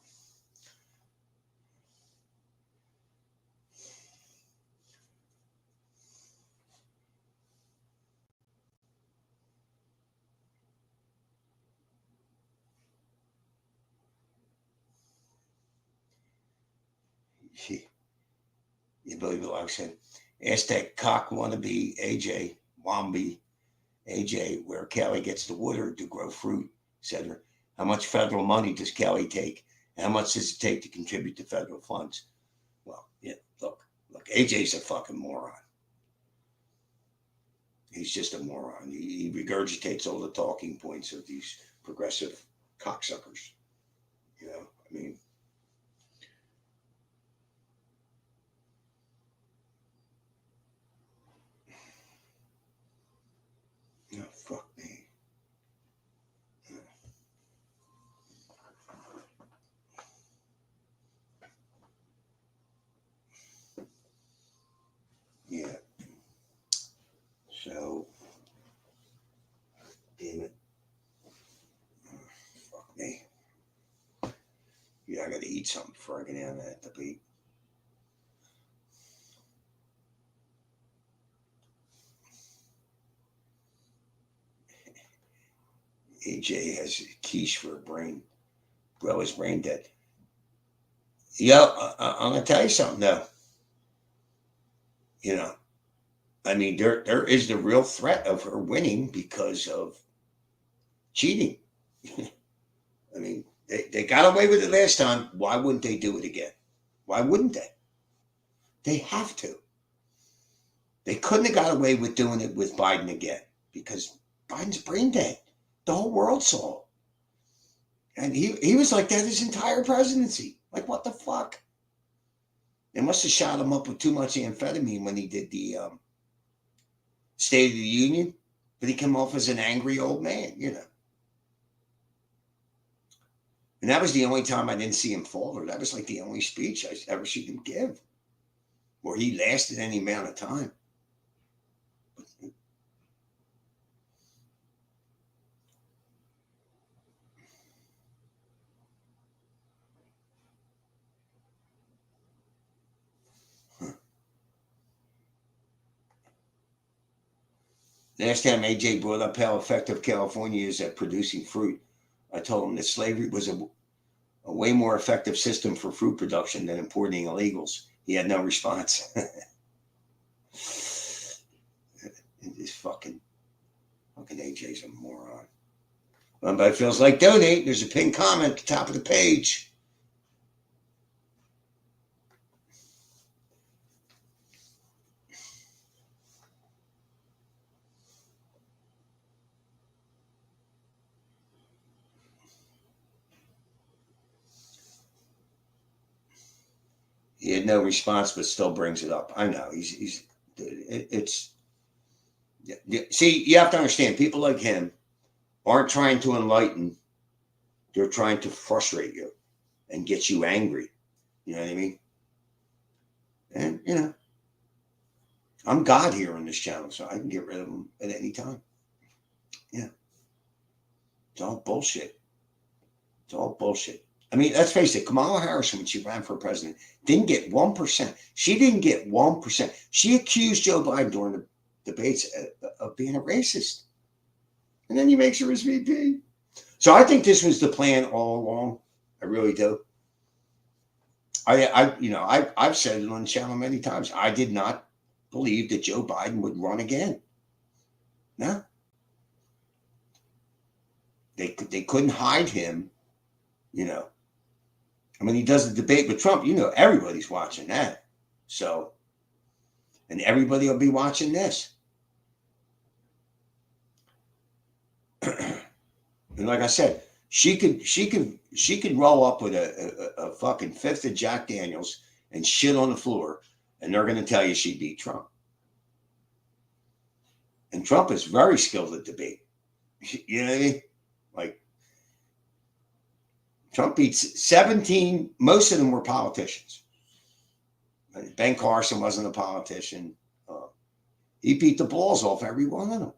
You believe it, like I said. Ask that cock wannabe AJ, Wambi AJ, where Kelly gets the water to grow fruit, etc. How much federal money does Kelly take? How much does it take to contribute to federal funds? Well, yeah, look, AJ's a fucking moron. He's just a moron. He regurgitates all the talking points of these progressive cocksuckers. You know, I mean, oh, fuck me. Yeah. So, damn it. Fuck me. Yeah, I gotta eat something before I get down that debate. AJ has a quiche for a brain. Bro is brain dead. Yo, I'm gonna tell you something though. You know, I mean, there is the real threat of her winning because of cheating. I mean, they got away with it last time. Why wouldn't they do it again? Why wouldn't they? They have to. They couldn't have got away with doing it with Biden again because Biden's brain dead. The whole world saw it. And he was like that his entire presidency. Like, what the fuck? They must have shot him up with too much amphetamine when he did the State of the Union. But he came off as an angry old man, you know. And that was the only time I didn't see him falter. That was like the only speech I ever seen him give where he lasted any amount of time. Last time AJ brought up how effective California is at producing fruit, I told him that slavery was a way more effective system for fruit production than importing illegals. He had no response. This fucking AJ's a moron. If anybody feels like donate, there's a pinned comment at the top of the page. He had no response, but still brings it up. I know it's. See, you have to understand, people like him aren't trying to enlighten. They're trying to frustrate you and get you angry. You know what I mean? And, you know, I'm God here on this channel, so I can get rid of them at any time. Yeah. It's all bullshit. It's all bullshit. I mean, let's face it, Kamala Harris, when she ran for president, didn't get 1%. She didn't get 1%. She accused Joe Biden during the debates of being a racist. And then he makes her his VP. So I think this was the plan all along. I really do. I've said it on the channel many times. I did not believe that Joe Biden would run again. No. They couldn't hide him, you know. I mean, he does a debate with Trump. You know, everybody's watching that. So, and everybody will be watching this. And like I said, she could roll up with a fucking fifth of Jack Daniels and shit on the floor, and they're going to tell you she beat Trump. And Trump is very skilled at debate. You know what I mean? Like, Trump beats 17. Most of them were politicians. Ben Carson wasn't a politician. He beat the balls off every one of them.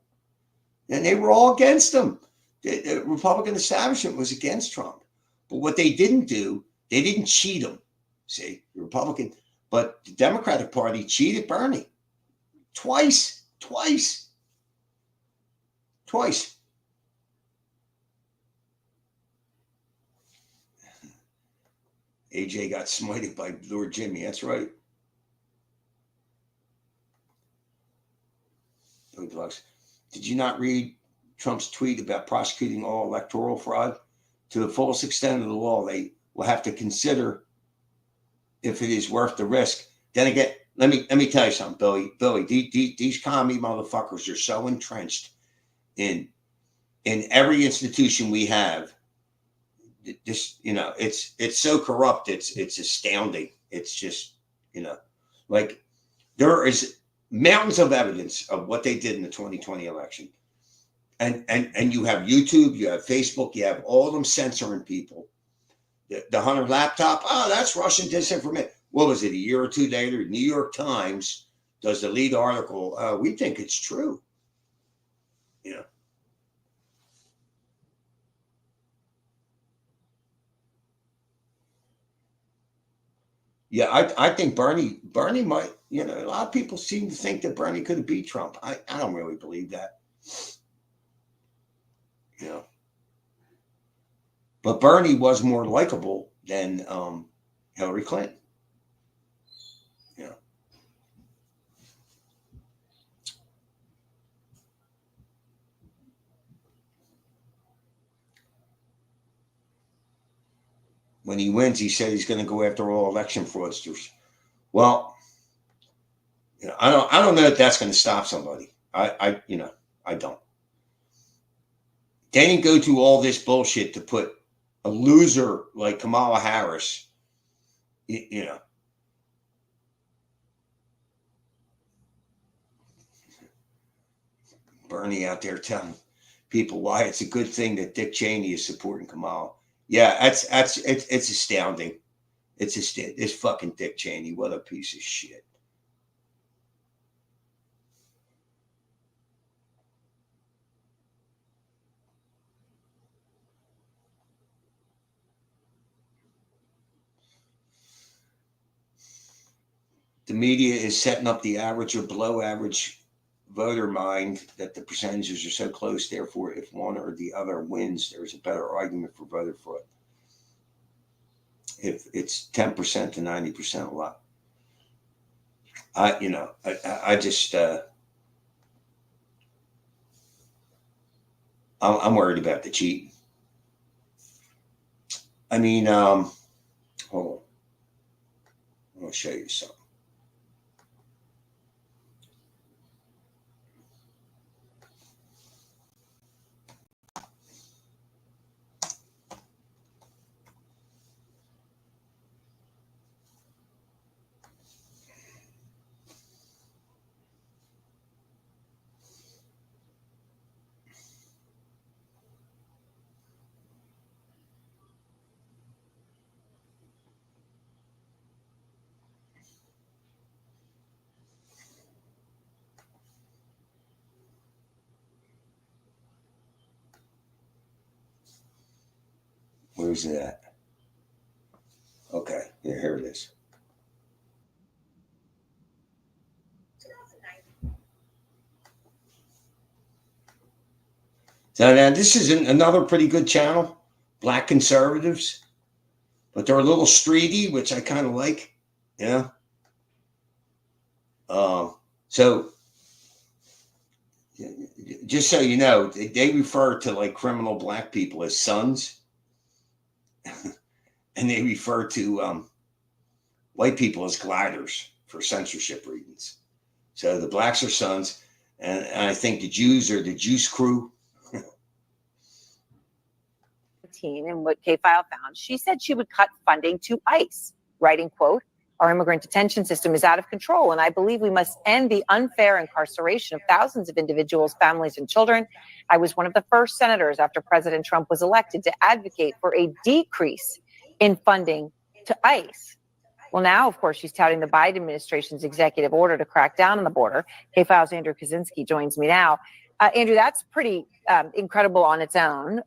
And they were all against him. The Republican establishment was against Trump. But what they didn't do, they didn't cheat him. See, the Republican, but the Democratic Party cheated Bernie. Twice. AJ got smited by Lord Jimmy. That's right. Did you not read Trump's tweet about prosecuting all electoral fraud? To the fullest extent of the law, they will have to consider if it is worth the risk. Then again, let me tell you something, Billy. These commie motherfuckers are so entrenched in every institution we have. This, you know, it's so corrupt. It's astounding. It's just, you know, like there is mountains of evidence of what they did in the 2020 election. And you have YouTube, you have Facebook, you have all of them censoring people. The Hunter laptop, oh, that's Russian disinformation. What was it, a year or two later? New York Times does the lead article. We think it's true. You know. Yeah, I think Bernie might, you know, a lot of people seem to think that Bernie could have beat Trump. I don't really believe that. You know. But Bernie was more likable than Hillary Clinton. You know. When he wins, he said he's going to go after all election fraudsters. Well, you know, I don't know if that's going to stop somebody. I don't. They didn't go through all this bullshit to put a loser like Kamala Harris, you know. Bernie out there telling people why it's a good thing that Dick Cheney is supporting Kamala. Yeah, it's astounding. It's fucking Dick Cheney. What a piece of shit. The media is setting up the average or below average voter mind that the percentages are so close. Therefore, if one or the other wins, there's a better argument for voter fraud. If it's 10% to 90%, a lot. I just I'm worried about the cheating. I mean, hold on. I'm going to show you something. Where's it at? Okay, here it is. So now this is another pretty good channel, Black Conservatives. but they're a little streety, which I kind of like. Yeah. So just so you know, they refer to like criminal black people as sons, and they refer to white people as gliders for censorship reasons. So the blacks are sons, and I think the Jews are the juice crew. And what K-File found, she said she would cut funding to ICE, writing, quote, "Our immigrant detention system is out of control, and I believe we must end the unfair incarceration of thousands of individuals, families, and children. I was one of the first senators after President Trump was elected to advocate for a decrease in funding to ICE." Well, now, of course, she's touting the Biden administration's executive order to crack down on the border. K-File's Andrew Kaczynski joins me now. Andrew, that's pretty incredible on its own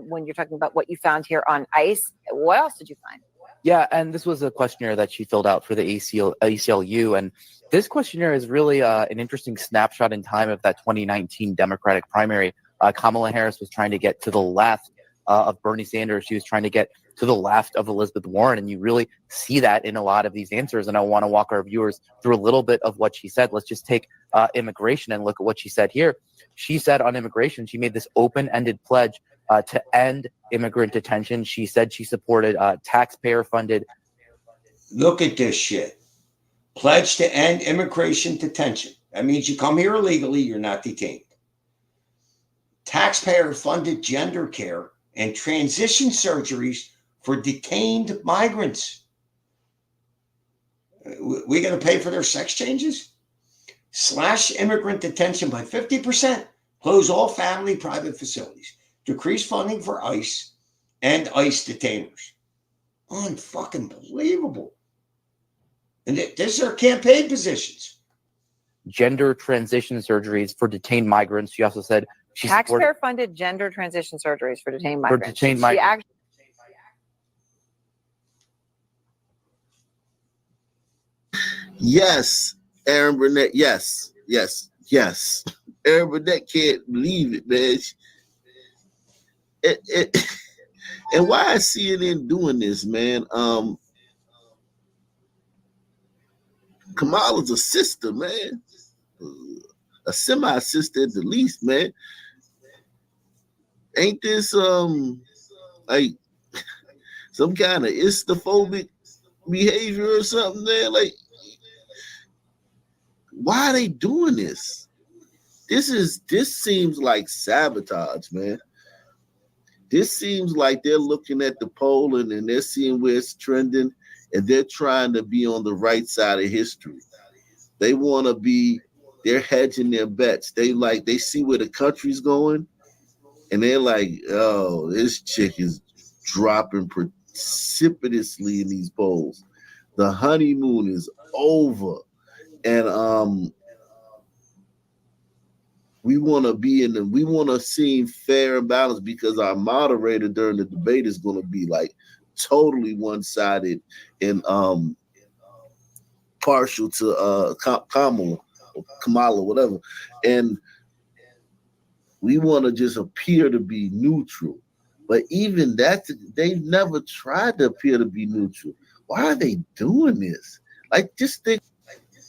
when you're talking about what you found here on ICE. What else did you find? Yeah, and this was a questionnaire that she filled out for the ACLU. And this questionnaire is really an interesting snapshot in time of that 2019 Democratic primary. Kamala Harris was trying to get to the left of Bernie Sanders. She was trying to get to the left of Elizabeth Warren. And you really see that in a lot of these answers. And I want to walk our viewers through a little bit of what she said. Let's just take immigration and look at what she said here. She said on immigration, she made this open-ended pledge to end immigrant detention. She said she supported taxpayer-funded. Look at this shit. Pledge to end immigration detention. That means you come here illegally, you're not detained. Taxpayer-funded gender care and transition surgeries for detained migrants. We got to pay for their sex changes? Slash immigrant detention by 50%. Close all family private facilities. Decrease funding for ICE and ICE detainers. Unfucking believable. And these are campaign positions. Gender transition surgeries for detained migrants. She also said she taxpayer-funded gender transition surgeries for detained migrants. For detained migrants. Yes, Aaron Burnett. Yes. Aaron Burnett can't believe it, man. And why is CNN doing this, man? Kamala's a sister, man. A semi-sister at the least, man. Ain't this like some kind of istophobic behavior or something there? Like, why are they doing this? This seems like sabotage, man. This seems like they're looking at the poll and they're seeing where it's trending, and they're trying to be on the right side of history. They want to be, they're hedging their bets. They see where the country's going, and they're like, oh, this chick is dropping precipitously in these polls. The honeymoon is over. And we want to seem fair and balanced, because our moderator during the debate is going to be like totally one-sided and partial to Kamala, whatever. And we want to just appear to be neutral. But even that, they've never tried to appear to be neutral. Why are they doing this? Like, just think,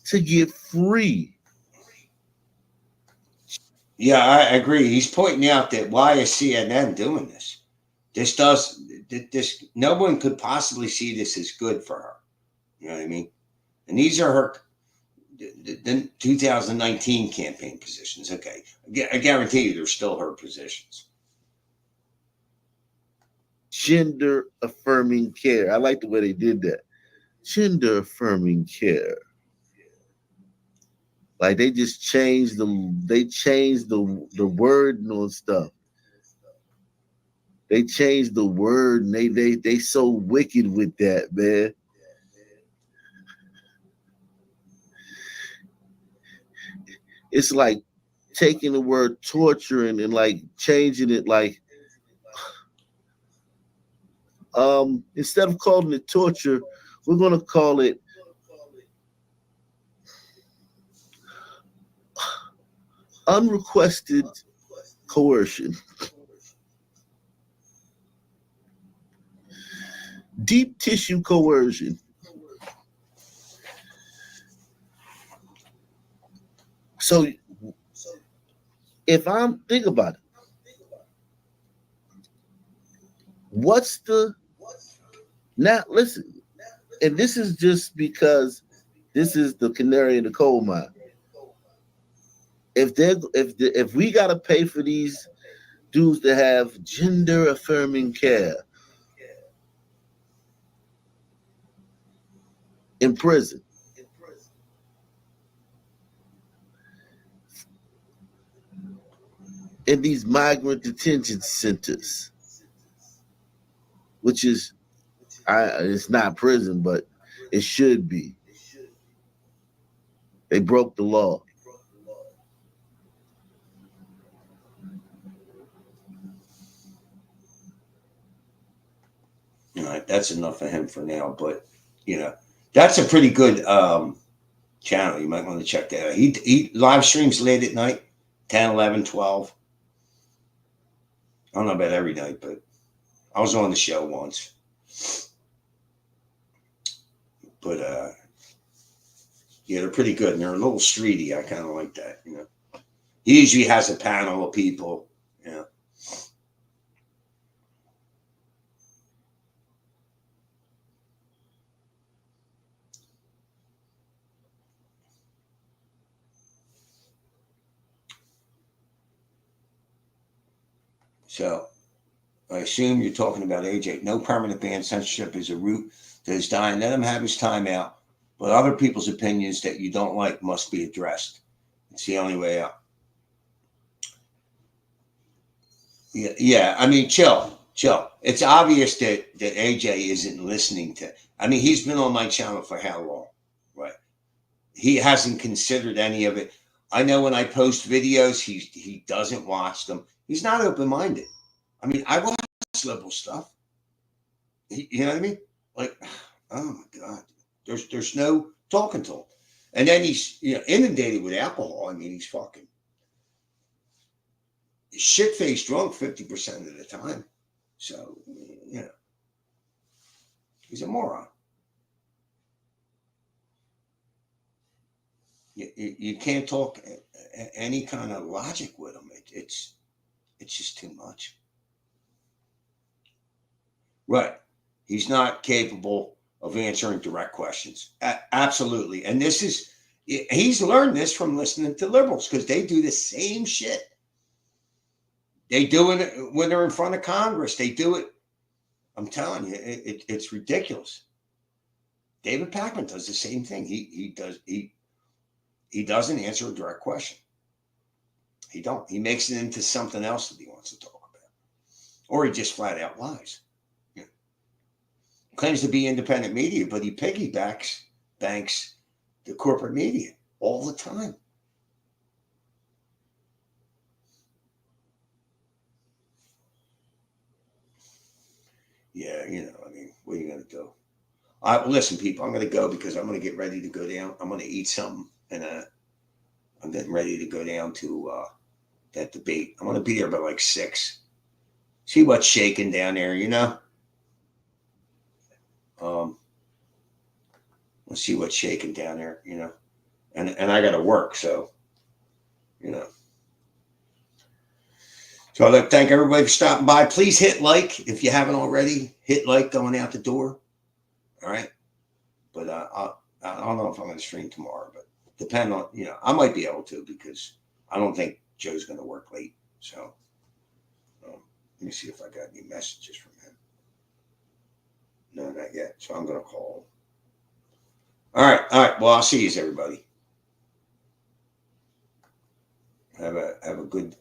to get free. Yeah, I agree. He's pointing out that why is CNN doing this? This no one could possibly see this as good for her. You know what I mean? And these are her the 2019 campaign positions. Okay, I guarantee you they're still her positions. Gender affirming care. I like the way they did that. Gender affirming care. Like, they just changed the word on stuff. They changed the word, and they so wicked with that, man. It's like taking the word torture and like changing it, like instead of calling it torture, we're gonna call it unrequested coercion. deep tissue coercion. So if I'm think about it, what's the now listen, and this is just because this is the canary in the coal mine. If we gotta pay for these dudes to have gender affirming care in prison, in these migrant detention centers, which is it's not prison, but it should be. They broke the law. All right, that's enough for him for now. But that's a pretty good channel. You might want to check that out. He live streams late at night, 10, 11, 12. I don't know about every night, but I was on the show once. But they're pretty good, and they're a little streety. I kind of like that. He usually has a panel of people. So I assume you're talking about AJ. No permanent ban. Censorship is a route to his dying. Let him have his time out. But other people's opinions that you don't like must be addressed. It's the only way out. Yeah. I mean, chill. It's obvious that AJ isn't listening to. I mean, he's been on my channel for how long, right? He hasn't considered any of it. I know when I post videos, he doesn't watch them. He's not open-minded. I mean, I watch liberal stuff. You know what I mean? Like, oh my God, there's no talking to him. And then he's inundated with alcohol. I mean, he's fucking shit-faced drunk 50% of the time. So, he's a moron. You can't talk any kind of logic with him. It's just too much. Right. He's not capable of answering direct questions. Absolutely. And he's learned this from listening to liberals because they do the same shit. They do it when they're in front of Congress. They do it. I'm telling you, it's ridiculous. David Pakman does the same thing. He doesn't answer a direct question. He makes it into something else that he wants to talk about. Or he just flat out lies. Claims to be independent media, but he banks the corporate media all the time. Yeah, I mean, what are you going to do? Listen, people, I'm going to go because I'm going to get ready to go down. I'm going to eat something, and I'm getting ready to go down to that debate. I'm going to be there by like 6. See what's shaking down there, Let's see what's shaking down there, and I got to work, so, So I'd like to thank everybody for stopping by. Please hit like if you haven't already. Hit like going out the door. All right. But I don't know if I'm going to stream tomorrow, but depend on, I might be able to because I don't think Joe's going to work late. So let me see if I got any messages from him. No, not yet. So I'm going to call him. All right. Well, I'll see you, everybody. Have a good.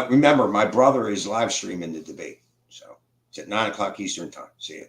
Remember, my brother is live streaming the debate, so it's at 9:00 Eastern time. See you.